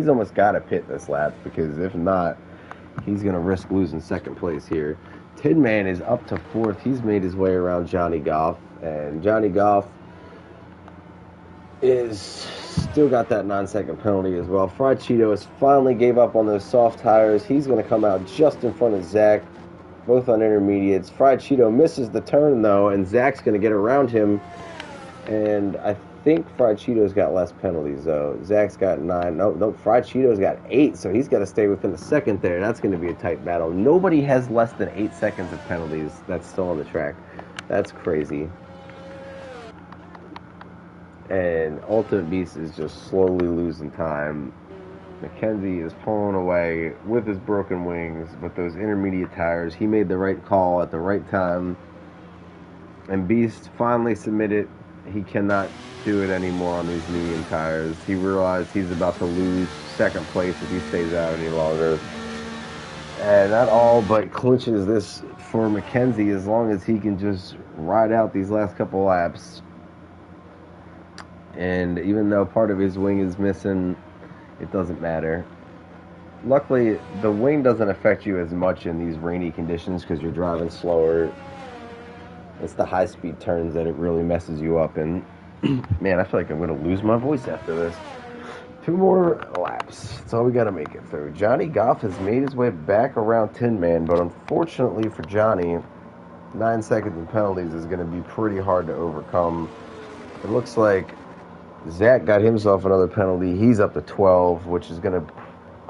almost got to pit this lap, because if not, he's going to risk losing second place here. Tin Man is up to 4th. He's made his way around Johnny Goff, and Johnny Goff is still got that 9-second penalty as well. Fried Cheeto has finally gave up on those soft tires. He's going to come out just in front of Zach, both on intermediates. Fried Cheeto misses the turn, though, and Zach's going to get around him. And I think Fried Cheeto's got less penalties, though. Zach's got 9. No, Fried Cheeto's got 8, so he's got to stay within a second there. That's going to be a tight battle. Nobody has less than 8 seconds of penalties that's still on the track. That's crazy. And Ultimate Beast is just slowly losing time. McKenzie is pulling away with his broken wings, but those intermediate tires, he made the right call at the right time. And Beast finally submitted. He cannot do it anymore on these medium tires. He realized he's about to lose second place if he stays out any longer. And that all but clinches this for McKenzie, as long as he can just ride out these last couple laps. And even though part of his wing is missing, it doesn't matter. Luckily, the wing doesn't affect you as much in these rainy conditions because you're driving slower. It's the high-speed turns that it really messes you up. And man, I feel like I'm going to lose my voice after this. 2 more laps. That's all we got to make it through. Johnny Goff has made his way back around Tin Man, but unfortunately for Johnny, 9 seconds in penalties is going to be pretty hard to overcome. It looks like Zach got himself another penalty. He's up to 12, which is going to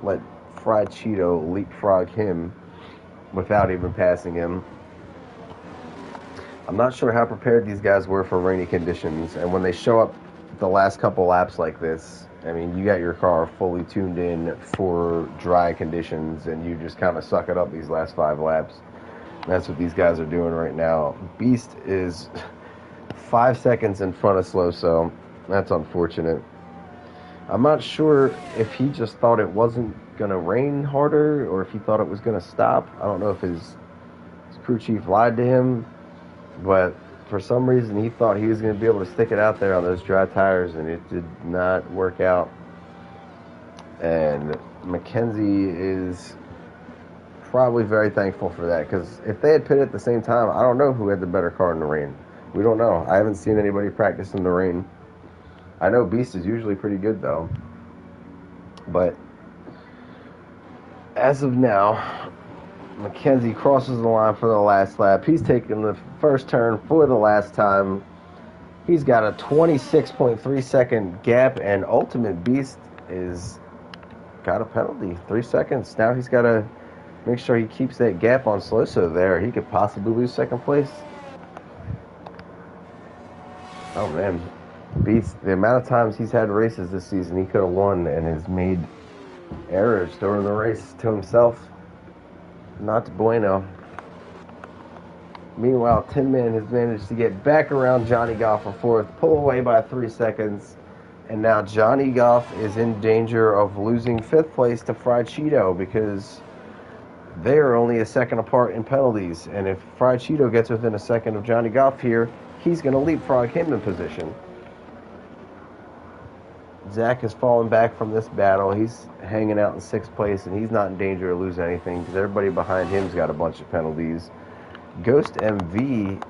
let Fried Cheeto leapfrog him without even passing him. I'm not sure how prepared these guys were for rainy conditions, and when they show up the last couple laps like this, I mean, you got your car fully tuned in for dry conditions, and you just kind of suck it up these last 5 laps. And that's what these guys are doing right now. Beast is 5 seconds in front of Slow, so that's unfortunate. I'm not sure if he just thought it wasn't going to rain harder or if he thought it was going to stop. I don't know if his crew chief lied to him, but for some reason he thought he was going to be able to stick it out there on those dry tires, and it did not work out. And Mackenzie is probably very thankful for that, because if they had pitted at the same time, I don't know who had the better car in the rain. We don't know. I haven't seen anybody practice in the rain. I know Beast is usually pretty good, though. But as of now, Mackenzie crosses the line for the last lap. He's taking the first turn for the last time. He's got a 26.3 second gap, and Ultimate Beast is got a penalty. 3 seconds. Now he's got to make sure he keeps that gap on Sloso there. He could possibly lose second place. Oh, man. Beast, the amount of times he's had races this season, he could have won and has made errors during the race to himself. Not bueno. Meanwhile, Tin Man has managed to get back around Johnny Goff for fourth, pull away by 3 seconds, and now Johnny Goff is in danger of losing 5th place to Fried Cheeto because they are only a second apart in penalties, and if Fried Cheeto gets within a second of Johnny Goff here, he's going to leapfrog him in position. Zach has fallen back from this battle. He's hanging out in 6th place, and he's not in danger of losing anything because everybody behind him's got a bunch of penalties. Ghost MV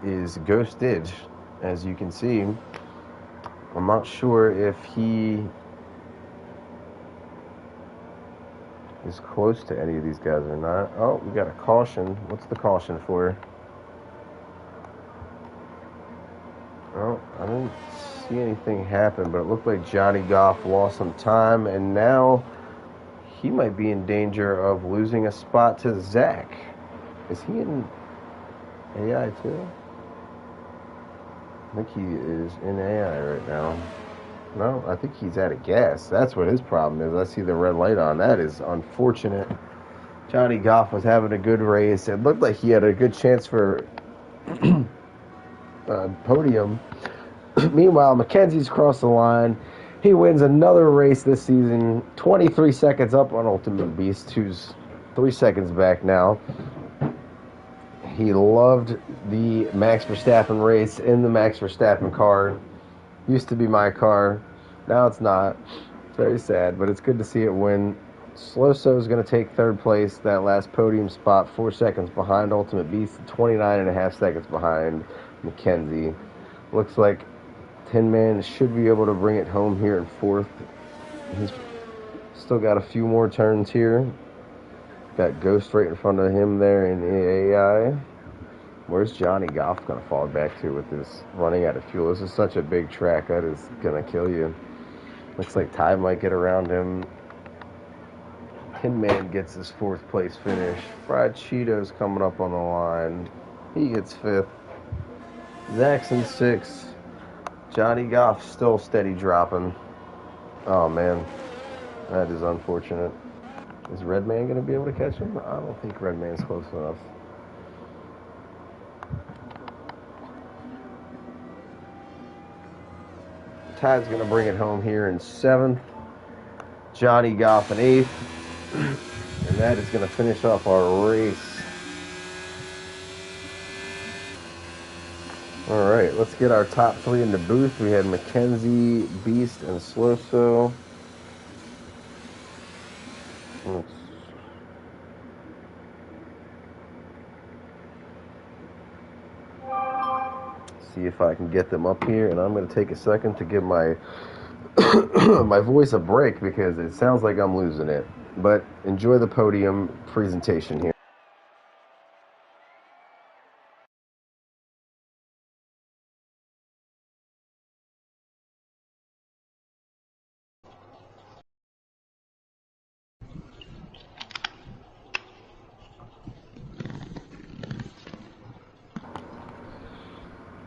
is ghosted, as you can see. I'm not sure if he is close to any of these guys or not. Oh, we got a caution. What's the caution for? Oh, I didn't see anything happen, but it looked like Johnny Goff lost some time, and now he might be in danger of losing a spot to Zach. Is he in AI too? I think he is in AI right now. No, I think he's out of gas. That's what his problem is. I see the red light on. That is unfortunate. Johnny Goff was having a good race. It looked like he had a good chance for podium. Meanwhile, Mackenzie's crossed the line. He wins another race this season. 23 seconds up on Ultimate Beast, who's 3 seconds back now. He loved the Max Verstappen race in the Max Verstappen car. Used to be my car. Now it's not. It's very sad, but it's good to see it win. Sloso is going to take 3rd place, that last podium spot, 4 seconds behind Ultimate Beast, 29.5 seconds behind Mackenzie. Looks like Tin Man should be able to bring it home here in 4th. He's still got a few more turns here. Got Ghost right in front of him there in AI. Where's Johnny Goff going to fall back to with this running out of fuel? This is such a big track. That is going to kill you. Looks like Ty might get around him. Tin Man gets his 4th place finish. Fried Cheeto's coming up on the line. He gets 5th. Zach's in 6th. Johnny Goff still steady dropping. Oh, man. That is unfortunate. Is Redman going to be able to catch him? I don't think Redman's close enough. Ty's going to bring it home here in 7th. Johnny Goff in 8th. And that is going to finish off our race. All right, let's get our top 3 in the booth. We had Mackenzie, Beast, and Sloso. see if I can get them up here, and I'm going to take a second to give my my voice a break because it sounds like I'm losing it. But enjoy the podium presentation here.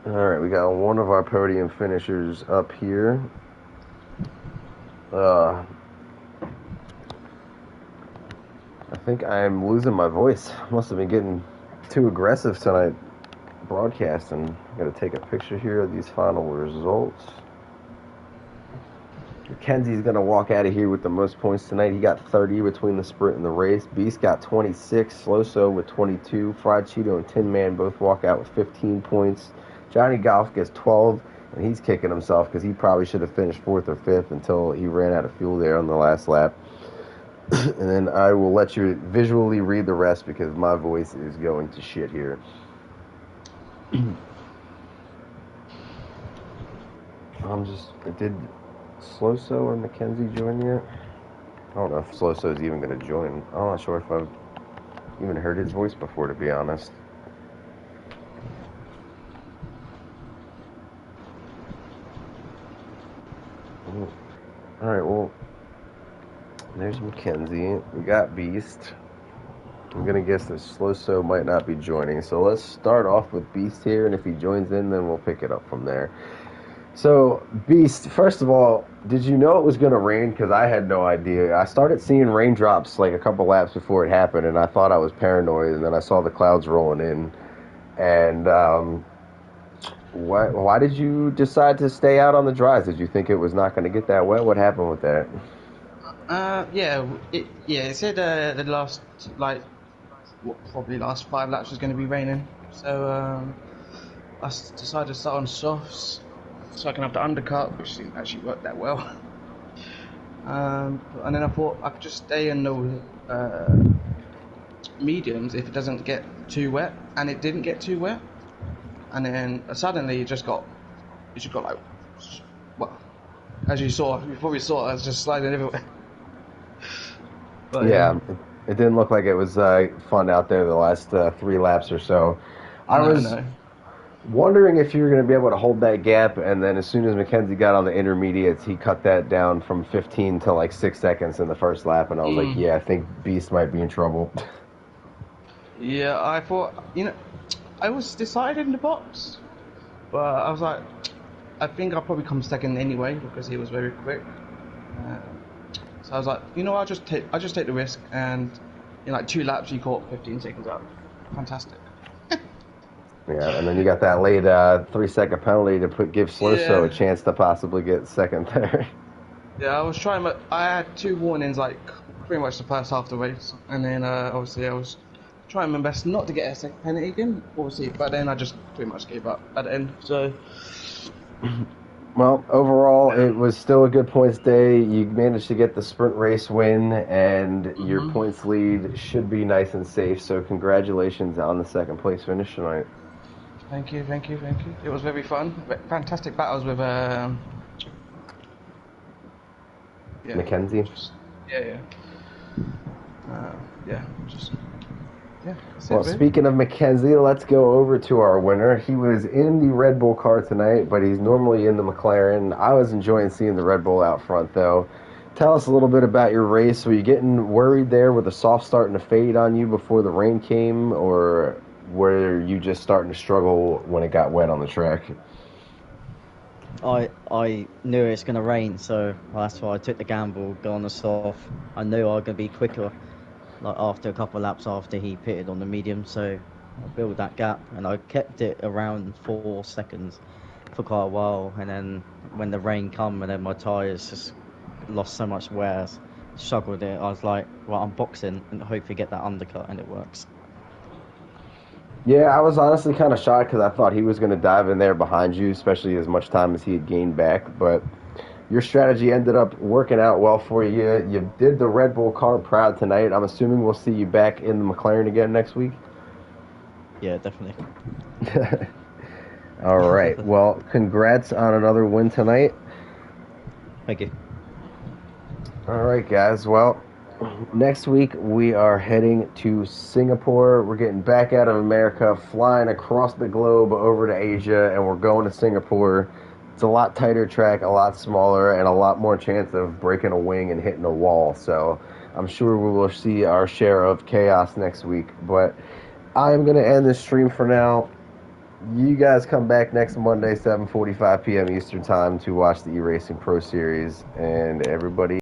All right, we got one of our podium finishers up here. I think I'm losing my voice. Must have been getting too aggressive tonight broadcasting. I'm going to take a picture here of these final results. Mackenzie's going to walk out of here with the most points tonight. He got 30 between the sprint and the race. Beast got 26. Sloso with 22. Fried Cheeto and Tin Man both walk out with 15 points. Johnny Golf gets 12, and he's kicking himself because he probably should have finished 4th or 5th until he ran out of fuel there on the last lap. And then I will let you visually read the rest because my voice is going to shit here. Did Sloso or Mackenzie join yet? I don't know if Sloso's even going to join. I'm not sure if I've even heard his voice before, to be honest. Alright, well, there's Mackenzie. We got Beast. I'm going to guess that Sloso might not be joining. So let's start off with Beast here, and if he joins in, then we'll pick it up from there. So, Beast, first of all, did you know it was going to rain? Because I had no idea. I started seeing raindrops like a couple laps before it happened, and I thought I was paranoid, and then I saw the clouds rolling in. And why did you decide to stay out on the dries? Did you think it was not going to get that wet? What happened with that? It said the last, probably last 5 laps was going to be raining. So I decided to start on softs so I can have the undercut, which didn't actually work that well. And then I thought I could just stay in the mediums if it doesn't get too wet, and it didn't get too wet. And then suddenly it just got like, well, as you probably saw, I was just sliding everywhere. But, yeah, it didn't look like it was fun out there the last 3 laps or so. I was wondering if you were going to be able to hold that gap, and then as soon as Mackenzie got on the intermediates, he cut that down from 15 to like 6 seconds in the first lap, and I was like, yeah, I think Beast might be in trouble. Yeah, I thought, I was decided in the box, but I was like, I think I'll probably come second anyway because he was very quick. So I was like, I'll just take the risk, and in like 2 laps he caught 15 seconds out. Fantastic. Yeah, and then you got that late 3-second penalty to give Sloso a chance to possibly get second there. Yeah, I was trying, but I had 2 warnings like pretty much the first half of the race, and then obviously I was trying my best not to get a second penalty again, obviously, but then I just pretty much gave up at the end. So, well, overall, it was still a good points day. You managed to get the sprint race win, and your points lead should be nice and safe. So, congratulations on the second place finish tonight. Thank you. It was very fun. Fantastic battles with Mackenzie. Well, speaking of Mackenzie, let's go over to our winner. He was in the Red Bull car tonight, but he's normally in the McLaren. I was enjoying seeing the Red Bull out front, though. Tell us a little bit about your race. Were you getting worried there with the soft starting to fade on you before the rain came, or were you just starting to struggle when it got wet on the track? I knew it was going to rain, so that's why I took the gamble, go on the soft. I knew I was going to be quicker. Like after a couple of laps after he pitted on the medium, so I built that gap and I kept it around 4 seconds for quite a while, and then when the rain come and then my tyres just lost so much wear, struggled it. I was like, right, I'm boxing and hopefully get that undercut, and it works. Yeah, I was honestly kind of shocked because I thought he was going to dive in there behind you, especially as much time as he had gained back, but your strategy ended up working out well for you. You did the Red Bull car proud tonight. I'm assuming we'll see you back in the McLaren again next week? Yeah, definitely. All right. Well, congrats on another win tonight. Thank you. All right, guys. Well, next week we are heading to Singapore. We're getting back out of America, flying across the globe over to Asia, and we're going to Singapore. It's a lot tighter track, a lot smaller, and a lot more chance of breaking a wing and hitting a wall. So I'm sure we will see our share of chaos next week. But I'm going to end this stream for now. You guys come back next Monday, 7:45 p.m. Eastern Time, to watch the E-Racing Pro Series, and everybody